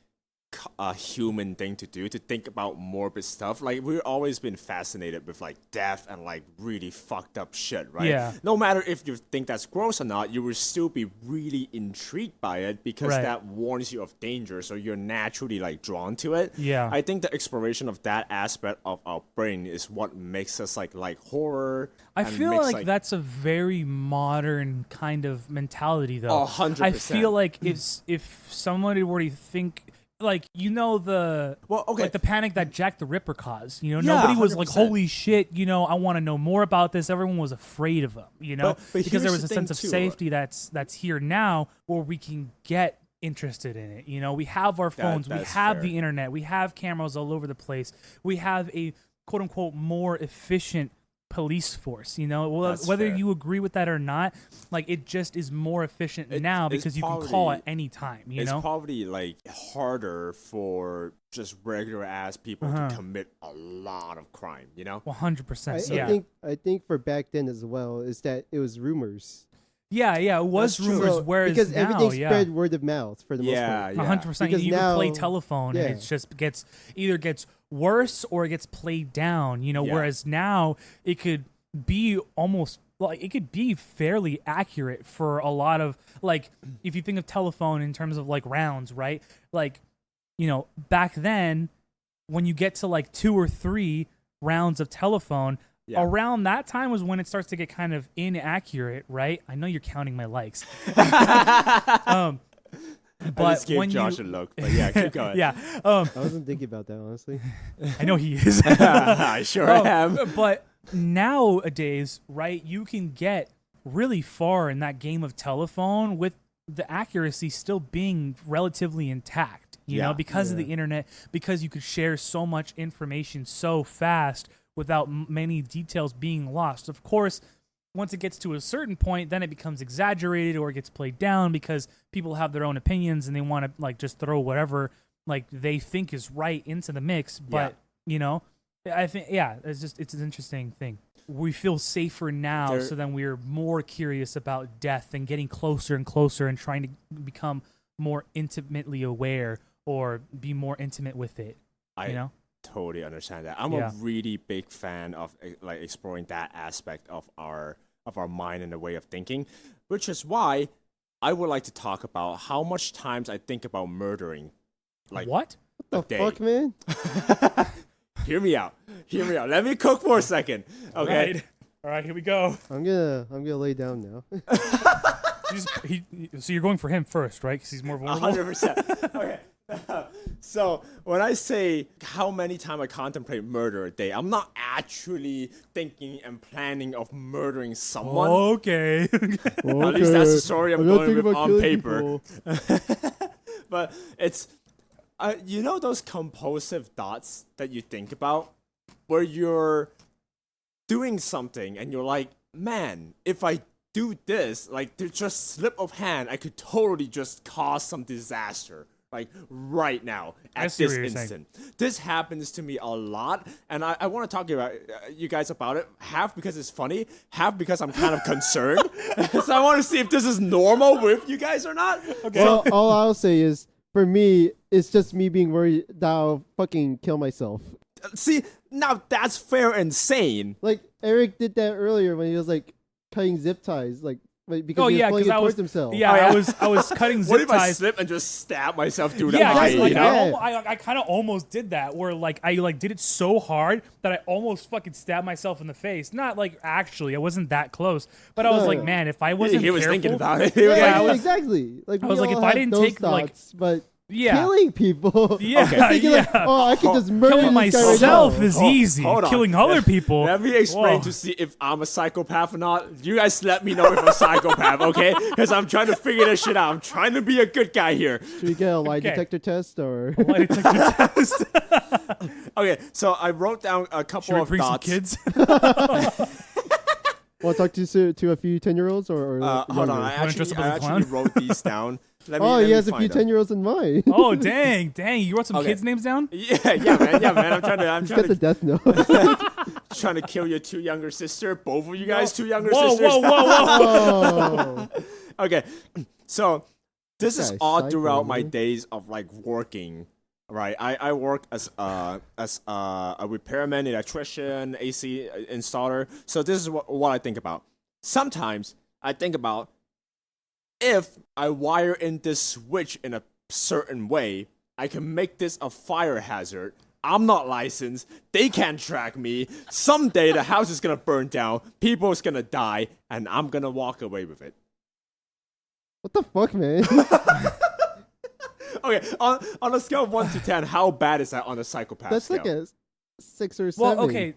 C: human thing to do, to think about morbid stuff. Like, we've always been fascinated with, like, death and, like, really fucked up shit, right?
A: Yeah.
C: No matter if you think that's gross or not, you will still be really intrigued by it because
A: Right.
C: that warns you of danger, so you're naturally, like, drawn to it.
A: Yeah.
C: I think the exploration of that aspect of our brain is what makes us, like horror.
A: I
C: and
A: feel
C: makes,
A: like that's a very modern kind of mentality, though.
C: 100%.
A: I feel like if somebody were to think, like, you know,
C: Well, okay.
A: like the panic that Jack the Ripper caused. You know,
C: Yeah,
A: nobody was like,
C: 100%.
A: "Holy shit!" You know, I want to know more about this. Everyone was afraid of him. You know,
C: But
A: because there
C: here's
A: was a
C: the
A: sense
C: thing,
A: of
C: too.
A: safety that's here now, where we can get interested in it. You know, we have our phones, we
C: that's
A: have
C: fair.
A: the internet, we have cameras all over the place, we have a quote unquote more efficient police force. You know, well,
C: That's
A: whether
C: fair.
A: you agree with that or not, like it just is more efficient now
C: it's
A: because you can call
C: probably-
A: at any time. You
C: It's
A: know,
C: probably like harder for just regular ass people to commit a lot of crime, you know?
A: 100%.
B: I
A: Yeah,
B: I think for back then as well is that it was rumors.
A: yeah. It was
C: That's true.
A: rumors.
B: So-
A: Whereas
B: because
A: now,
B: everything
A: yeah.
B: spread word of mouth for the most
C: Yeah,
B: part.
C: yeah.
A: 100%.
B: Because
A: You can play
B: now-
A: telephone and
B: yeah.
A: it just gets either gets worse or it gets played down, you know,
C: Yeah.
A: whereas now it could be almost like it could be fairly accurate for a lot of, like, if you think of telephone in terms of like rounds, right? Like, you know, back then when you get to like 2 or 3 rounds of telephone, around that time was when it starts to get kind of inaccurate, right? I know you're counting my likes. But
C: I just gave
A: when
C: Josh a look, but yeah, keep going.
A: yeah,
B: I wasn't thinking about that, honestly.
A: I know he is.
C: I sure am.
A: But nowadays, right, you can get really far in that game of telephone with the accuracy still being relatively intact, you know, because of the internet, because you could share so much information so fast without many details being lost. Of course, once it gets to a certain point, then it becomes exaggerated or it gets played down because people have their own opinions and they want to like just throw whatever like they think is right into the mix. But you know, I think it's an interesting thing. We feel safer now, so then we're more curious about death and getting closer and closer and trying to become more intimately aware or be more intimate with it. You know?
C: Totally understand that. I'm a really big fan of like exploring that aspect of our mind and the way of thinking, which is why I would like to talk about how much times I think about murdering. Like
A: what
B: the fuck, man?
C: Hear me out. Let me cook for a second. Okay.
A: All right, here we go.
B: I'm gonna lay down now.
A: So you're going for him first, right? Because he's more vulnerable.
C: 100%. Okay. So when I say how many times I contemplate murder a day, I'm not actually thinking and planning of murdering someone.
A: Okay.
C: At least that's the story I'm going with on paper. But it's, you know those compulsive thoughts that you think about? Where you're doing something and you're like, man, if I do this, like, there's just slip of hand, I could totally just cause some disaster. Like right now, at this instant. This happens to me a lot, and I want to talk about you guys about it, half because it's funny, half because I'm kind of concerned. So I want to see if this is normal with you guys or not.
B: Okay. Well, all I'll say is, for me, it's just me being worried that I'll fucking kill myself.
C: See, now that's fair and sane.
B: Like, Eric did that earlier when he was, like, cutting zip ties, like, because he was pulling it towards himself.
A: Yeah, I was cutting zip ties.
C: What if I slip and just stab myself through the
A: eye?
C: Like,
A: I kind of almost did that, where like I like did it so hard that I almost fucking stabbed myself in the face. Not like actually, I wasn't that close, but I was like, man, if I wasn't
C: he was
A: careful,
C: thinking about it.
B: Exactly. Like,
A: I was like, if I didn't take
B: thoughts,
A: like,
B: but killing people.
A: Like,
B: oh, I can just murder
A: killing myself is easy. Killing other people.
C: Let me explain to see if I'm a psychopath or not. You guys let me know if I'm a psychopath, okay? Because I'm trying to figure this shit out. I'm trying to be a good guy here.
B: Should we get a lie detector test or
A: a lie detector test?
C: Okay, so I wrote down a couple of thoughts.
A: Some kids?
B: Want to talk to a few 10-year-olds or
C: hold on, I actually wrote these down.
B: He has a few 10-year-olds in mind.
A: Oh, dang. You wrote some kids' names down?
C: Yeah, man. I'm trying to
B: get the death note.
C: Trying to kill your two younger sister. Both of you guys, two younger
A: sisters.
B: Whoa.
C: Okay, so this is all throughout my days of like working. Right, I work as a repairman, electrician, AC installer. So this is what I think about. Sometimes I think about, if I wire in this switch in a certain way, I can make this a fire hazard. I'm not licensed. They can't track me. Someday the house is gonna burn down. People's gonna die, and I'm gonna walk away with it.
B: What the fuck, man?
C: Okay, on a scale of 1 to 10, how bad is that on a psychopath
B: That's
C: scale?
B: Like a 6 or 7.
A: Well, okay.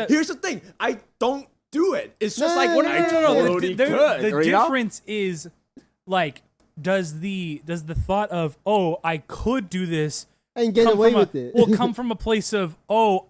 C: Here's the thing. I don't do it. It's just
A: no. The
C: could.
A: difference is, like, does the thought of, oh, I could do this
B: and get away with it
A: will come from a place of, oh,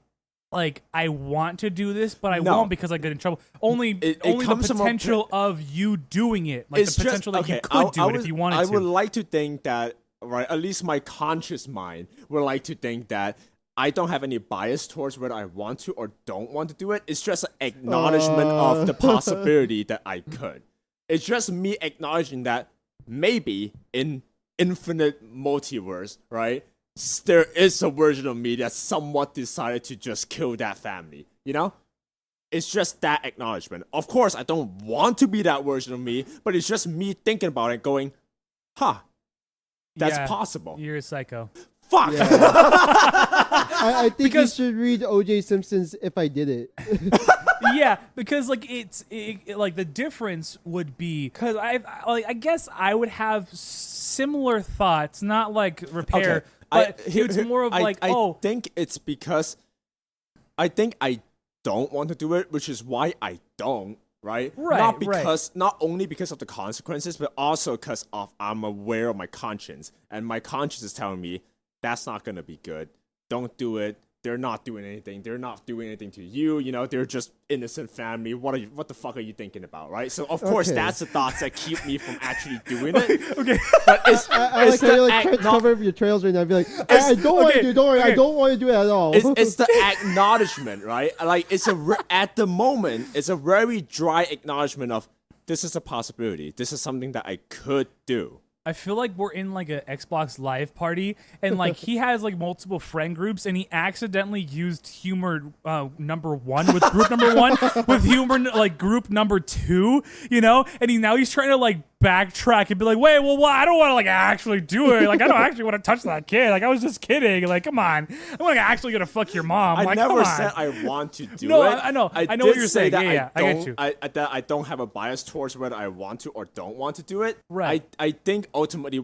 A: like, I want to do this, but I won't because I get in trouble. Only the potential of you doing it. Like, the potential that you could do it if you wanted to.
C: I would like to think that, right, at least my conscious mind would like to think that I don't have any bias towards whether I want to or don't want to do it. It's just an acknowledgement of the possibility that I could. It's just me acknowledging that maybe in infinite multiverse, right, there is a version of me that somewhat decided to just kill that family, you know? It's just that acknowledgement. Of course, I don't want to be that version of me, but it's just me thinking about it going, that's possible.
A: You're a psycho.
C: Fuck.
B: Yeah. I think
A: Because-
B: you should read O.J. Simpson's If I Did It.
A: Yeah, because like like the difference would be because I guess I would have similar thoughts, not like repair, but it's more of
C: I
A: oh,
C: think it's because I think I don't want to do it, which is why I don't. Right?
A: Right,
C: Not because, not only because of the consequences, but also because of I'm aware of my conscience, and my conscience is telling me that's not gonna be good. Don't do it. They're not doing anything. They're not doing anything to you. You know, they're just innocent family. What the fuck are you thinking about, right? So of course that's the thoughts that keep me from actually doing it.
A: okay.
C: But it's
B: I
C: it's
B: like how you're
C: the
B: like cover up your trails right now. Be like, I don't want to
A: okay,
B: do. Don't worry, I
A: okay.
B: don't want to do it at all.
C: it's the acknowledgement, right? Like it's at the moment, it's a very dry acknowledgement of this is a possibility. This is something that I could do.
A: I feel like we're in like a Xbox Live party, and like he has like multiple friend groups, and he accidentally used humor number 1 with group number 1 with humor like group number 2, you know, and he's trying to like backtrack and be like, wait, well, I don't want to like actually do it. Like I don't actually want to touch that kid. Like I was just kidding. Like come on, I'm like actually gonna fuck your mom.
C: I
A: like,
C: never
A: come on.
C: said I want to do
A: No,
C: it.
A: I know. I know
C: did
A: what you're
C: say
A: saying.
C: that
A: Yeah, I get you.
C: that I don't have a bias towards whether I want to or don't want to do it.
A: Right.
C: I think ultimately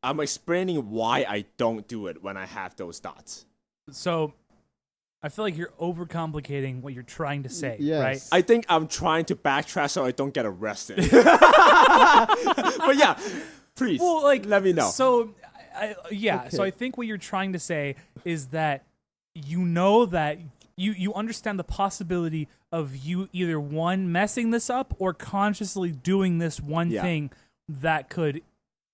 C: I'm explaining why I don't do it when I have those thoughts.
A: So I feel like you're overcomplicating what you're trying to say,
B: Yes.
A: right?
C: I think I'm trying to backtrack so I don't get arrested. But yeah, please
A: Well, like,
C: let me know.
A: So, so
B: Okay.
A: I think what you're trying to say is that you know that you understand the possibility of you either one messing this up or consciously doing this one
C: Yeah.
A: thing that could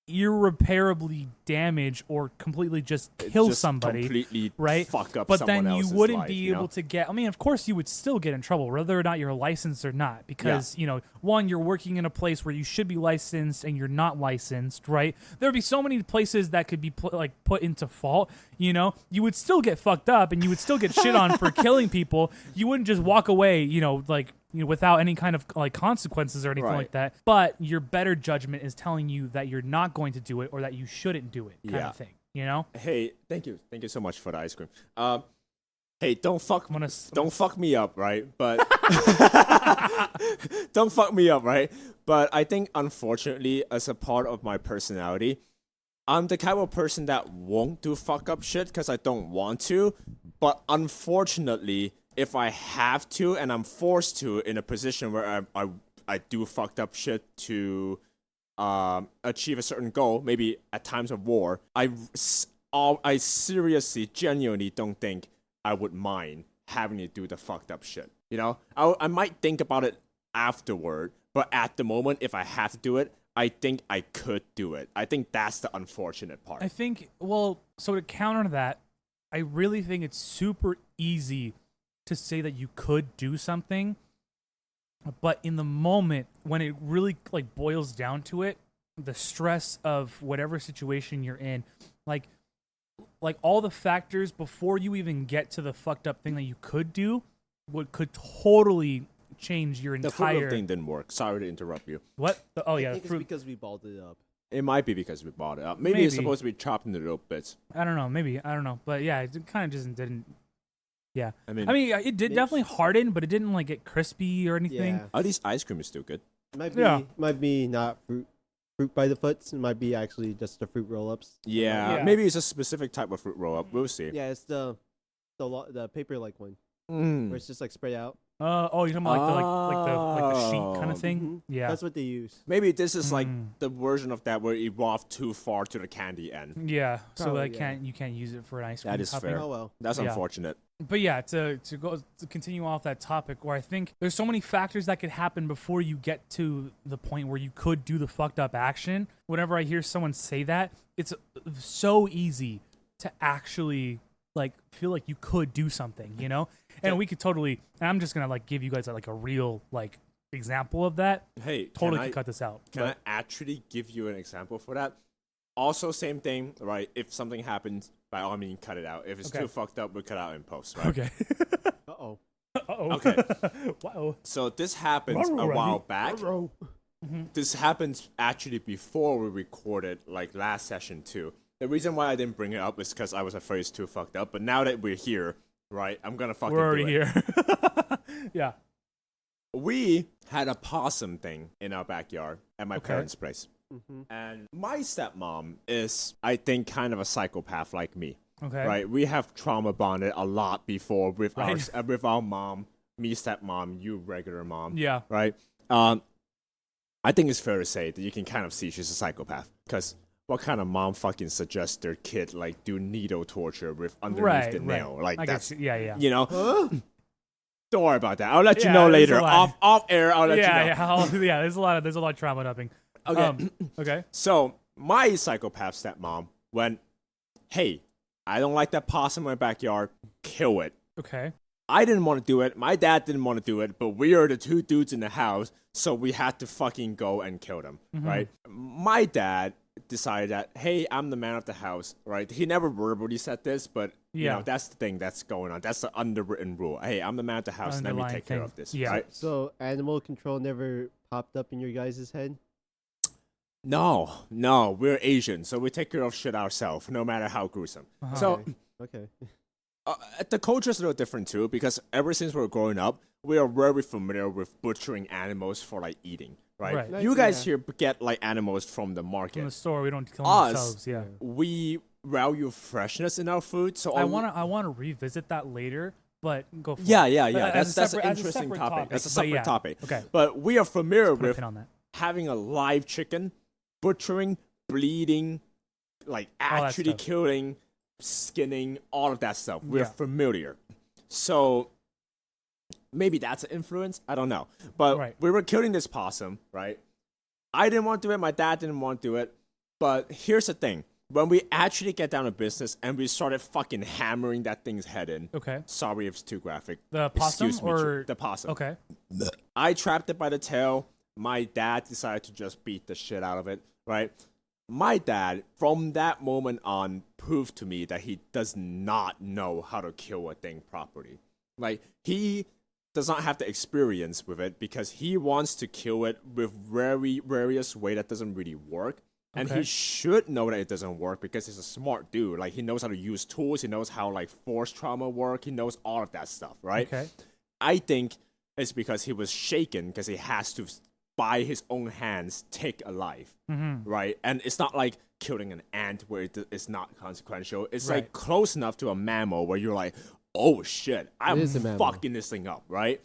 A: irreparably damage or completely just kill
C: Just
A: somebody,
C: completely
A: right?
C: fuck up
A: But
C: someone
A: then you
C: else's
A: wouldn't
C: life,
A: be
C: you know?
A: able to get. I mean, of course, you would still get in trouble, whether or not you're licensed or not, because you know, one, you're working in a place where you should be licensed and you're not licensed, right? There would be so many places that could be put into fault. You know, you would still get fucked up and you would still get shit on for killing people. You wouldn't just walk away, you know, like, you know, without any kind of like consequences or anything
C: Right.
A: like that. But your better judgment is telling you that you're not going to do it or that you shouldn't do it, kind
C: Yeah.
A: of thing. You know?
C: Hey, thank you so much for the ice cream. Hey, don't fuck me up, right? But don't fuck me up, right? But I think unfortunately, as a part of my personality, I'm the type of person that won't do fuck up shit because I don't want to. But unfortunately, if I have to and I'm forced to in a position where I do fucked up shit to achieve a certain goal, maybe at times of war, I seriously, genuinely don't think I would mind having to do the fucked up shit. You know, I might think about it afterward, but at the moment, if I have to do it, I think I could do it. I think that's the unfortunate part.
A: I think, well, so to counter that, I really think it's super easy to say that you could do something, but in the moment when it really like boils down to it, the stress of whatever situation you're in, like all the factors before you even get to the fucked up thing that you could do, could totally change your
C: The fruit
A: entire
C: roll thing didn't work. Sorry to interrupt you.
A: What? Oh
B: I
A: yeah,
B: think it's
A: fruit.
B: because we balled it up.
C: It might be because we bought it up. Maybe it's
A: Maybe.
C: supposed to be chopped into little bits.
A: I don't know. Maybe I don't know. But yeah, it kind of just didn't. Yeah,
C: I mean,
A: it did
B: Maybe-
A: definitely harden, but it didn't like get crispy or anything.
B: Yeah.
C: at least ice cream is still good.
B: Might be not fruit by the foot. It might be actually just the fruit roll-ups.
C: Yeah,
A: Yeah.
C: maybe it's a specific type of fruit roll up. We'll see.
B: Yeah, it's the paper like one
C: Mm.
B: where it's just like spread out.
A: Oh, you're talking about like the sheet kind of thing.
B: Mhm.
A: Yeah,
B: That's what they use.
C: Maybe this is like
A: Mm.
C: the version of that where it evolved too far to the candy end.
A: yeah. So
B: Probably,
A: like
B: yeah.
A: you can't use it for an ice cream.
C: That is
A: topping.
C: fair.
B: Oh well.
C: That's
A: Yeah.
C: unfortunate.
A: But yeah, to continue off that topic, where I think there's so many factors that could happen before you get to the point where you could do the fucked up action. Whenever I hear someone say that, it's so easy to actually like feel like you could do something, you know? And we could totally. And I'm just gonna like give you guys like a real like example of that.
C: Hey,
A: Totally
C: can
A: could cut this out.
C: I
A: but-
C: actually give you an example for that? Also, same thing, right? If something happens, by all means, cut it out. If it's
A: Okay.
C: too fucked up, we'll cut out in post, right?
A: Okay.
B: Uh-oh.
A: Uh-oh.
C: Okay.
A: Wow.
C: So this happens a while back. This happens actually before we recorded like last session too. the reason why I didn't bring it up is because I was afraid it's too fucked up. But now that we're here, right, I'm gonna fucking
A: We're already
C: do it.
A: here. Yeah.
C: We had a possum thing in our backyard at my parents' place.
B: Mm-hmm.
C: And my stepmom is, I think, kind of a psychopath like me.
A: Okay.
C: Right? We have trauma bonded a lot before with
A: Right.
C: our mom, me stepmom, you regular mom.
A: Yeah.
C: Right? I think it's fair to say that you can kind of see she's a psychopath. Because what kind of mom fucking suggests their kid like do needle torture with underneath the nail? Like
A: I
C: that's
A: guess, yeah.
C: you know.
B: Huh?
C: Don't worry about that. I'll let you
A: Yeah,
C: know
A: there's
C: later.
A: a lot.
C: Off air, I'll let you know.
A: Yeah. There's a lot of trauma dumping.
C: Okay.
A: Okay.
C: So my psychopath stepmom went, hey, I don't like that possum in my backyard. Kill it.
A: Okay.
C: I didn't want to do it. My dad didn't want to do it, but we are the two dudes in the house, so we had to fucking go and kill them, right? My dad decided that, hey, I'm the man of the house, right? He never verbally said this, but you know, that's the thing that's going on. That's the underwritten rule. Hey, I'm the man of the house, let me take care of this, right?
B: So animal control never popped up in your guys' head?
C: No, we're Asian, so we take care of shit ourselves, no matter how gruesome. So,
B: Okay.
C: the culture is a little different too, because ever since we were growing up, we are very familiar with butchering animals for like eating, right?
A: Right.
C: You guys here get like animals from the market.
A: From the store, we don't kill them
C: Us,
A: ourselves. Yeah.
C: we value freshness in our food, so
A: I wanna revisit that later, but go for it.
C: yeah.
A: As
C: That's
A: a
C: an
A: separate
C: interesting topic.
A: topic,
C: That's a
A: but
C: separate
A: yeah.
C: topic.
A: Okay.
C: But we are familiar
A: Put a
C: with
A: pin on that.
C: having a live chicken, butchering, bleeding, like actually
A: stuff.
C: killing, skinning, all of that stuff. We're
A: Yeah.
C: familiar. So maybe that's an influence. I don't know. But
A: Right.
C: we were killing this possum, right? I didn't want to do it. My dad didn't want to do it. But here's the thing. When we actually get down to business and we started fucking hammering that thing's head in.
A: Okay.
C: Sorry if it's too graphic.
A: The possum
C: Excuse me,
A: or
C: the possum.
A: Okay.
C: I trapped it by the tail. My dad decided to just beat the shit out of it, right? My dad, from that moment on, proved to me that he does not know how to kill a thing properly. Like, he does not have the experience with it because he wants to kill it with various way that doesn't really work. And
A: Okay.
C: he should know that it doesn't work because he's a smart dude. Like, he knows how to use tools. He knows how, like, force trauma work. He knows all of that stuff, right?
A: Okay.
C: I think it's because he was shaken because he has to, by his own hands, take a life, right? And it's not like killing an ant where it's not consequential. It's
A: Right.
C: like close enough to a mammal where you're like, oh shit, I'm
B: is a mammal.
C: fucking this thing up, right?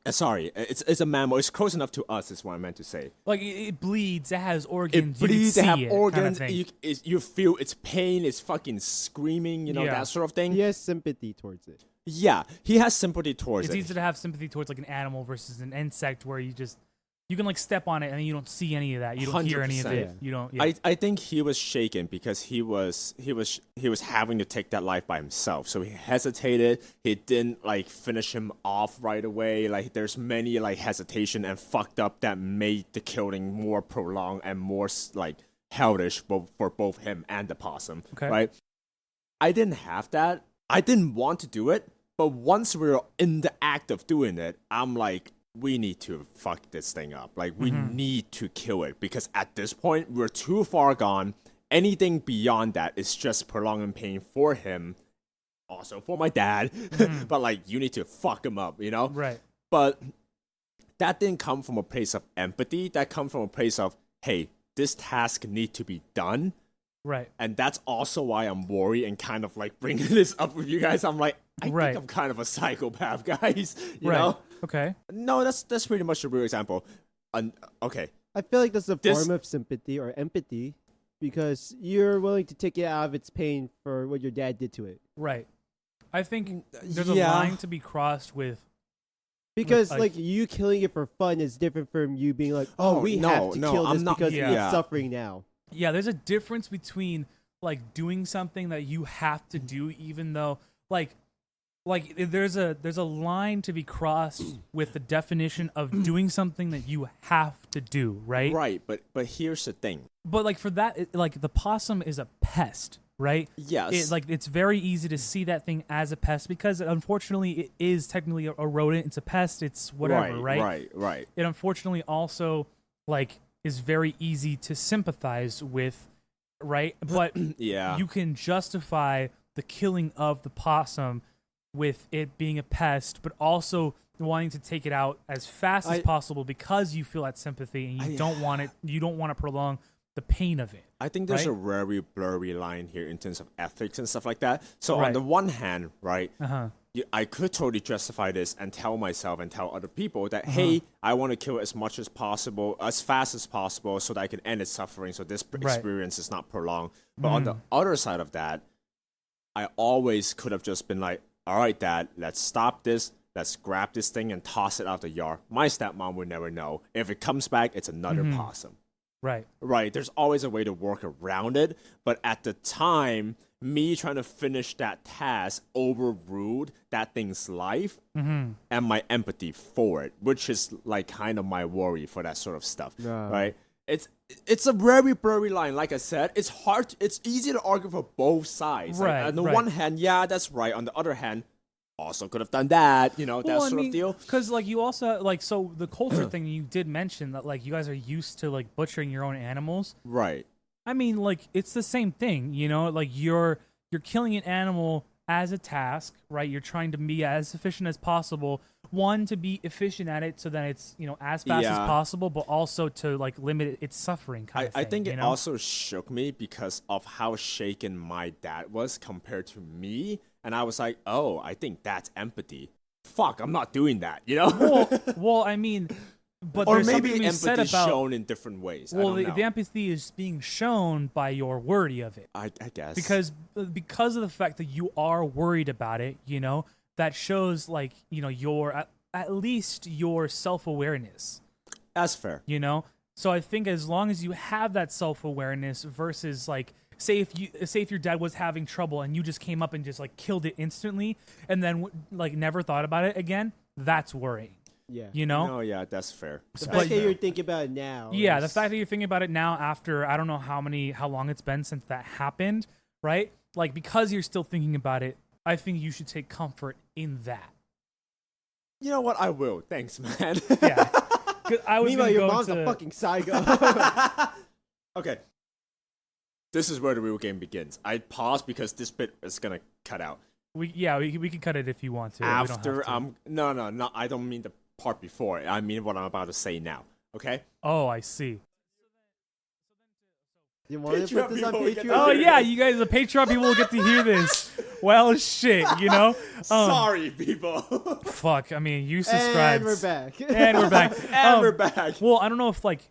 C: Sorry, it's a mammal. It's close enough to us, is what I meant to say.
A: Like it bleeds, it has
C: It
A: organs.
C: bleeds,
A: you
C: it
A: can
C: have
A: see
C: organs.
A: Kind of thing.
C: You feel its pain, it's fucking screaming, you know,
A: Yeah.
C: that sort of thing.
B: He has sympathy towards it.
C: Yeah, he has sympathy towards
A: It's
C: it.
A: easier to have sympathy towards like an animal versus an insect where you can like step on it and you don't see any of that. You don't hear any of
C: 100%.
A: it. You don't. Yeah.
C: I think he was shaken because he was having to take that life by himself. So he hesitated. He didn't like finish him off right away. Like there's many like hesitation and fucked up that made the killing more prolonged and more like hellish for both him and the possum.
A: Okay.
C: Right. I didn't have that. I didn't want to do it. But once we were in the act of doing it, I'm like, we need to fuck this thing up. Like, we need to kill it because at this point, we're too far gone. Anything beyond that is just prolonging pain for him, also for my dad. But, like, you need to fuck him up, you know?
A: Right.
C: But that didn't come from a place of empathy. That comes from a place of, hey, this task need to be done.
A: Right.
C: And that's also why I'm worried and kind of like bringing this up with you guys. I'm like, I
A: Right.
C: think I'm kind of a psychopath, guys. You
A: Right.
C: know?
A: Okay.
C: No, that's pretty much a real example. Okay.
B: I feel like that's a
C: This-
B: form of sympathy or empathy because you're willing to take it out of its pain for what your dad did to it.
A: Right. I think there's
C: yeah.
A: a line to be crossed with.
B: Because
A: Like-
B: like you killing it for fun is different from you being like, oh, we have to kill
C: I'm
B: this
C: not-
B: because
C: yeah.
B: it's suffering now.
A: Yeah, there's a difference between like doing something that you have to do, even though like there's a line to be crossed with the definition of doing something that you have to do, right?
C: Right, but here's the thing.
A: But like for that, like the possum is a pest, right?
C: Yes.
A: It's very easy to see that thing as a pest because unfortunately it is technically a rodent. It's a pest. It's whatever, right?
C: Right.
A: It unfortunately also like is very easy to sympathize with right? But
C: Yeah.
A: you can justify the killing of the possum with it being a pest, but also wanting to take it out as fast as possible because you feel that sympathy and you don't want to prolong the pain of it.
C: I think there's
A: right?
C: a very blurry line here in terms of ethics and stuff like that. So on
A: Right.
C: the one hand, right,
A: Uh-huh.
C: I could totally justify this and tell myself and tell other people that, hey, I want to kill it as much as possible, as fast as possible, so that I can end its suffering, so this experience is not prolonged. But on the other side of that, I always could have just been like, all right, Dad, let's stop this. Let's grab this thing and toss it out the yard. My stepmom would never know. If it comes back, it's another possum.
A: Right.
C: Right. There's always a way to work around it. But at the time, me trying to finish that task overruled that thing's life and my empathy for it, which is like kind of my worry for that sort of stuff. Right. It's a very blurry line. Like I said, it's hard. It's easy to argue for both sides.
A: Right.
C: Like, on the one hand, yeah, that's right. On the other hand, also could have done that, that sort of deal.
A: Because like you also so the culture thing you did mention that like you guys are used to like butchering your own animals.
C: Right.
A: I mean, like it's the same thing, like you're killing an animal as a task, right? You're trying to be as efficient as possible. One, to be efficient at it so that it's as fast as possible, but also to like limit its suffering.
C: I think it also shook me because of how shaken my dad was compared to me. And I was like, oh, I think that's empathy. Fuck, I'm not doing that,
A: Well, I mean, but
C: or
A: there's
C: maybe
A: something to be said
C: empathy
A: about,
C: shown in different ways.
A: Well,
C: I don't know.
A: the empathy is being shown by your worry of it.
C: I guess.
A: Because of the fact that you are worried about it, that shows like, your at least your self-awareness.
C: That's fair.
A: So I think as long as you have that self-awareness versus like say if your dad was having trouble and you just came up and just like killed it instantly and then like never thought about it again, that's worrying.
B: Yeah.
C: No, yeah, that's fair.
B: The fact that you're thinking about it now.
A: Yeah, the fact that you're thinking about it now after I don't know how long it's been since that happened, right? Like because you're still thinking about it, I think you should take comfort in that.
C: You know what? I will. Thanks, man.
A: Yeah. 'Cause I was
B: Meanwhile,
A: gonna
B: your
A: go
B: mom's
A: into-
B: a fucking psycho.
C: Okay. This is where the real game begins. I paused because this bit is gonna cut out.
A: We can cut it if you want to.
C: After
A: we don't have to.
C: no, I don't mean the part before. I mean what I'm about to say now. Okay?
A: Oh, I see.
B: You want to put this on
C: people will get
B: Patreon?
A: Oh yeah, you guys, the Patreon people will get to hear this. Well, shit,
C: Sorry, people.
A: Fuck. I mean, you subscribed.
B: And we're back.
A: And we're back.
C: And we're back.
A: Well, I don't know if like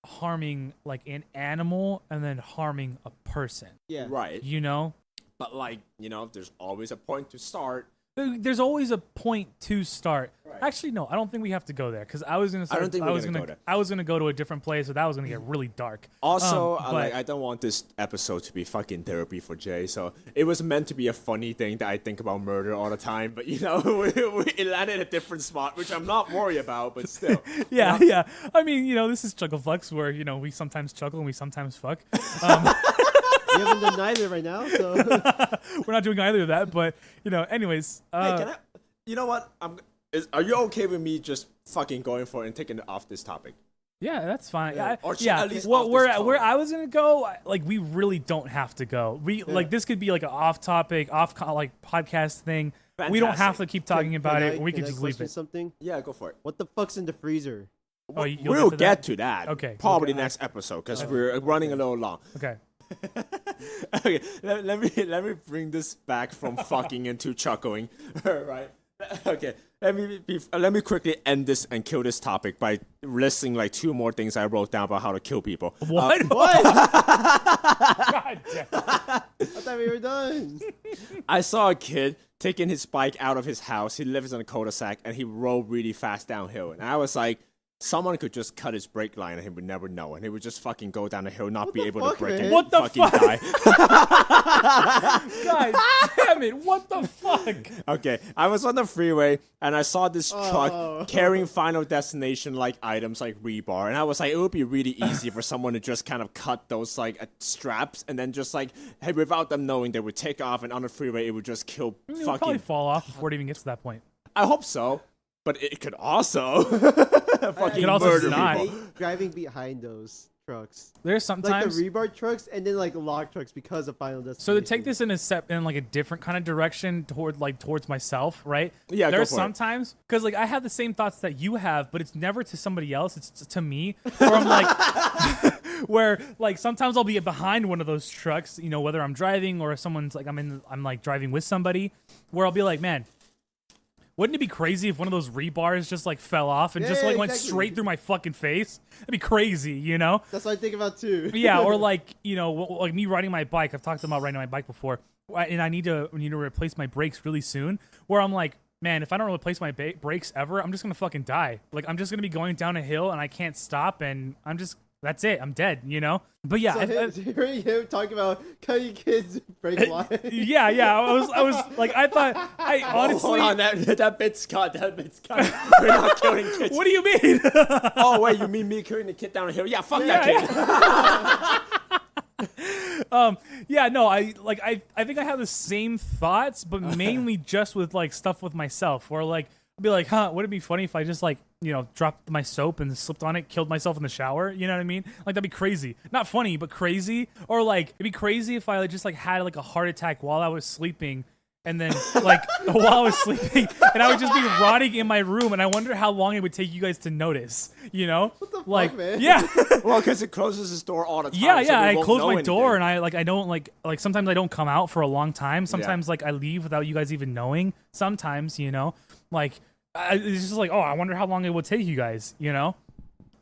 A: harming like an animal and then harming a person.
B: Yeah.
C: Right. But like, there's always a point to start.
A: There's always a point to start. Right. Actually, no, I don't think we have to go there because I was gonna.
C: I don't think we're gonna go there.
A: I was gonna go to a different place, but that was gonna get really dark.
C: Also,
A: but
C: I don't want this episode to be fucking therapy for Jay. So it was meant to be a funny thing that I think about murder all the time. But it landed in a different spot, which I'm not worried about. But still,
A: yeah. I mean, this is Chucklefux, where we sometimes chuckle and we sometimes fuck.
B: You haven't done neither right now, so
A: We're not doing either of that, but anyways.
C: hey, can I? You know what? Are you okay with me just fucking going for it and taking it off this topic?
A: Yeah, that's fine.
C: Yeah, or at least
A: well,
C: off
A: where
C: this
A: where
C: topic.
A: I was gonna go, like we really don't have to go. Like this could be like an off-topic, podcast thing. We don't have to keep talking about it. We could just leave
B: question
A: it.
B: something?
C: Yeah, go for it.
B: What the fuck's in the freezer?
A: Oh, you'll
C: We'll
A: get
C: get
A: to
C: to that.
A: Okay.
C: Probably next episode because we're running a little long.
A: Okay.
C: Okay, let me bring this back from fucking into chuckling. Right. Okay. Let me quickly end this and kill this topic by listing like 2 more things I wrote down about how to kill people.
A: What?
B: What?
A: God damn.
B: I thought we were done.
C: I saw a kid taking his bike out of his house. He lives in a cul-de-sac and he rode really fast downhill. And I was like, someone could just cut his brake line and he would never know. And he would just fucking go down the hill, not be able to
B: fuck,
C: brake
B: man?
C: and
A: What the
C: fucking
A: fuck?
C: die.
A: God damn it! What the fuck?
C: Okay, I was on the freeway and I saw this truck carrying Final Destination like items like rebar, and I was like, it would be really easy for someone to just kind of cut those like straps and then just like, hey, without them knowing, they would take off, and on the freeway it would just kill
A: It would probably
C: fucking.
A: fall off before it even gets to that point.
C: I hope so, but it could also fucking
A: could also
C: murder
A: not.
C: people.
B: Driving behind those trucks.
A: There's sometimes
B: Like the rebar trucks and then like log trucks because of Final Destination.
A: So to take this in like a different kind of direction towards myself, right?
C: Yeah,
A: There's
C: go for it.
A: sometimes because like I have the same thoughts that you have, but it's never to somebody else. It's to me. Where I'm like, where like sometimes I'll be behind one of those trucks, you know, whether I'm driving or if someone's like I'm like driving with somebody, where I'll be like, man. Wouldn't it be crazy if one of those rebars just like fell off and just like went straight through my fucking face? That'd be crazy, you know?
B: That's what I think about too.
A: Yeah, or like, you know, like me riding my bike. I've talked about riding my bike before, and I need to replace my brakes really soon. Where I'm like, man, if I don't replace my brakes ever, I'm just gonna fucking die. Like I'm just gonna be going down a hill and I can't stop, and that's it. I'm dead, you know? But yeah.
B: So hearing him talking about cutting kids brake line.
A: Yeah. I was like, I thought, I honestly.
C: Hold on, that bit's cut. We're not killing kids.
A: What do you mean?
C: Oh, wait, you mean me carrying the kid down the hill? Yeah, fuck that kid.
A: Yeah, no, I think I have the same thoughts, but mainly just with like stuff with myself, where like I'd be like, huh, would it be funny if I just like, you know, dropped my soap and slipped on it, killed myself in the shower? You know what I mean? Like that'd be crazy. Not funny, but crazy. Or like it'd be crazy if I just like had like a heart attack while I was sleeping. And then, like, while I was sleeping, and I would just be rotting in my room, and I wonder how long it would take you guys to notice, you know?
B: What the
A: like,
B: fuck, man?
A: Yeah.
C: Well, because it closes its door all the time.
A: Yeah,
C: so
A: I
C: won't
A: close
C: know
A: my
C: anything.
A: door, and I don't, like, sometimes I don't come out for a long time. Sometimes, like, I leave without you guys even knowing. Sometimes, you know? Like, it's just like, oh, I wonder how long it would take you guys, you know?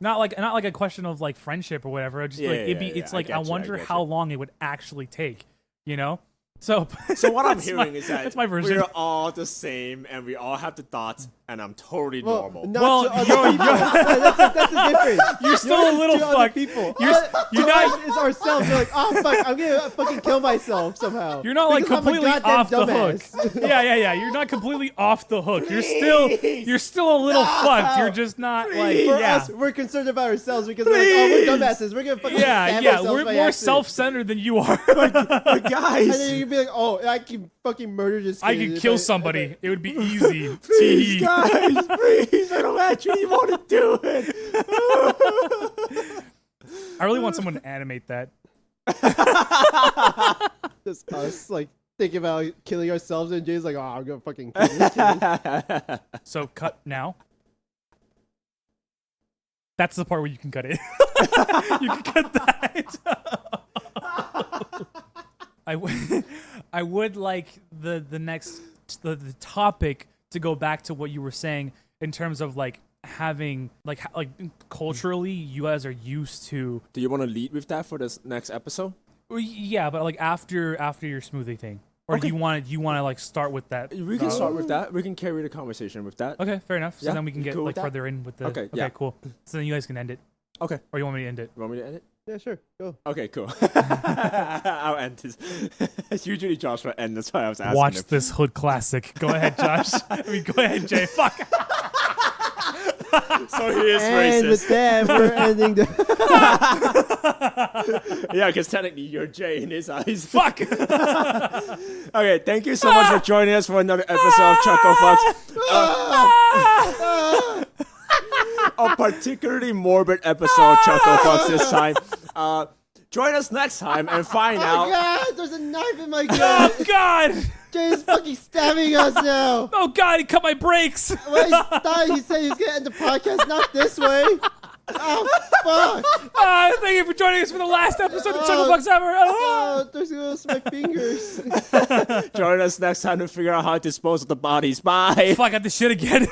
A: Not like a question of, like, friendship or whatever. Just, it's like, I wonder how long it would actually take, you know? So
C: what I'm hearing is that
A: that's my version.
C: we're all the same, and we all have the thoughts, and I'm totally normal.
B: Not to other people. That's the difference.
A: You're still a little fuck.
B: People.
A: You're not.
B: It's ourselves. We're like, oh fuck, I'm gonna fucking kill myself somehow.
A: You're not like
B: Because I'm a
A: completely
B: goddamn
A: off the
B: dumbass.
A: hook. Yeah. You're not completely off the hook. You're still a little fucked. You're just not like.
B: For
A: Yeah.
B: us, we're concerned about ourselves because we're like, oh, we're dumbasses. We're gonna fucking stab ourselves
A: We're
B: by
A: more
B: accident.
A: self-centered than you are.
C: But
B: And
C: guys,
B: then you'd be like, oh, I can fucking murder this kid.
A: I could kill somebody. It would be easy.
C: please,
A: Tee.
C: guys, please, I don't actually want to do it.
A: I really want someone to animate that.
B: Just us, like, thinking about killing ourselves, and Jay's like, oh, I'm gonna fucking kill this kid.
A: So cut now. That's the part where you can cut it. You can cut that. I would like the next the topic to go back to what you were saying in terms of like having like culturally you guys are used to.
C: Do you want to lead with that for this next episode?
A: Yeah, but like after your smoothie thing, or
C: Okay.
A: do you want to like start with that?
C: We can start with that. We can carry the conversation with that.
A: Okay, fair enough. So
C: Yeah,
A: then we can
C: you
A: get
C: cool
A: like
C: with that?
A: further in with the.
C: Okay, yeah.
A: Cool. So then you guys can end it,
C: Okay.
A: or you want me to end it?
C: You want me to end it?
B: Yeah, sure, go.
C: Okay, cool. I'll end this. It's usually Josh will end. That's why I was asking
A: Watch
C: him.
A: this hood classic. Go ahead, Josh. Go ahead, Jay. Fuck.
C: So he is
B: And
C: racist.
B: with that, we're ending the.
C: Yeah, because technically you're Jay in his eyes.
A: Fuck.
C: Okay, thank you so much for joining us for another episode of Chucklefux. A particularly morbid episode of Chucklefux this time. Join us next time and find
B: Oh
C: out.
B: god, there's a knife in my gun.
A: Oh God.
B: Jay's fucking stabbing us now.
A: Oh God. He cut my brakes.
B: Well, he said he was gonna end the podcast not this way. Oh fuck.
A: Thank you for joining us for the last episode of Chucklefux ever.
B: Oh, there's goes my fingers.
C: Join us next time to figure out how to dispose of the bodies. Bye.
A: Fuck, I got the shit again.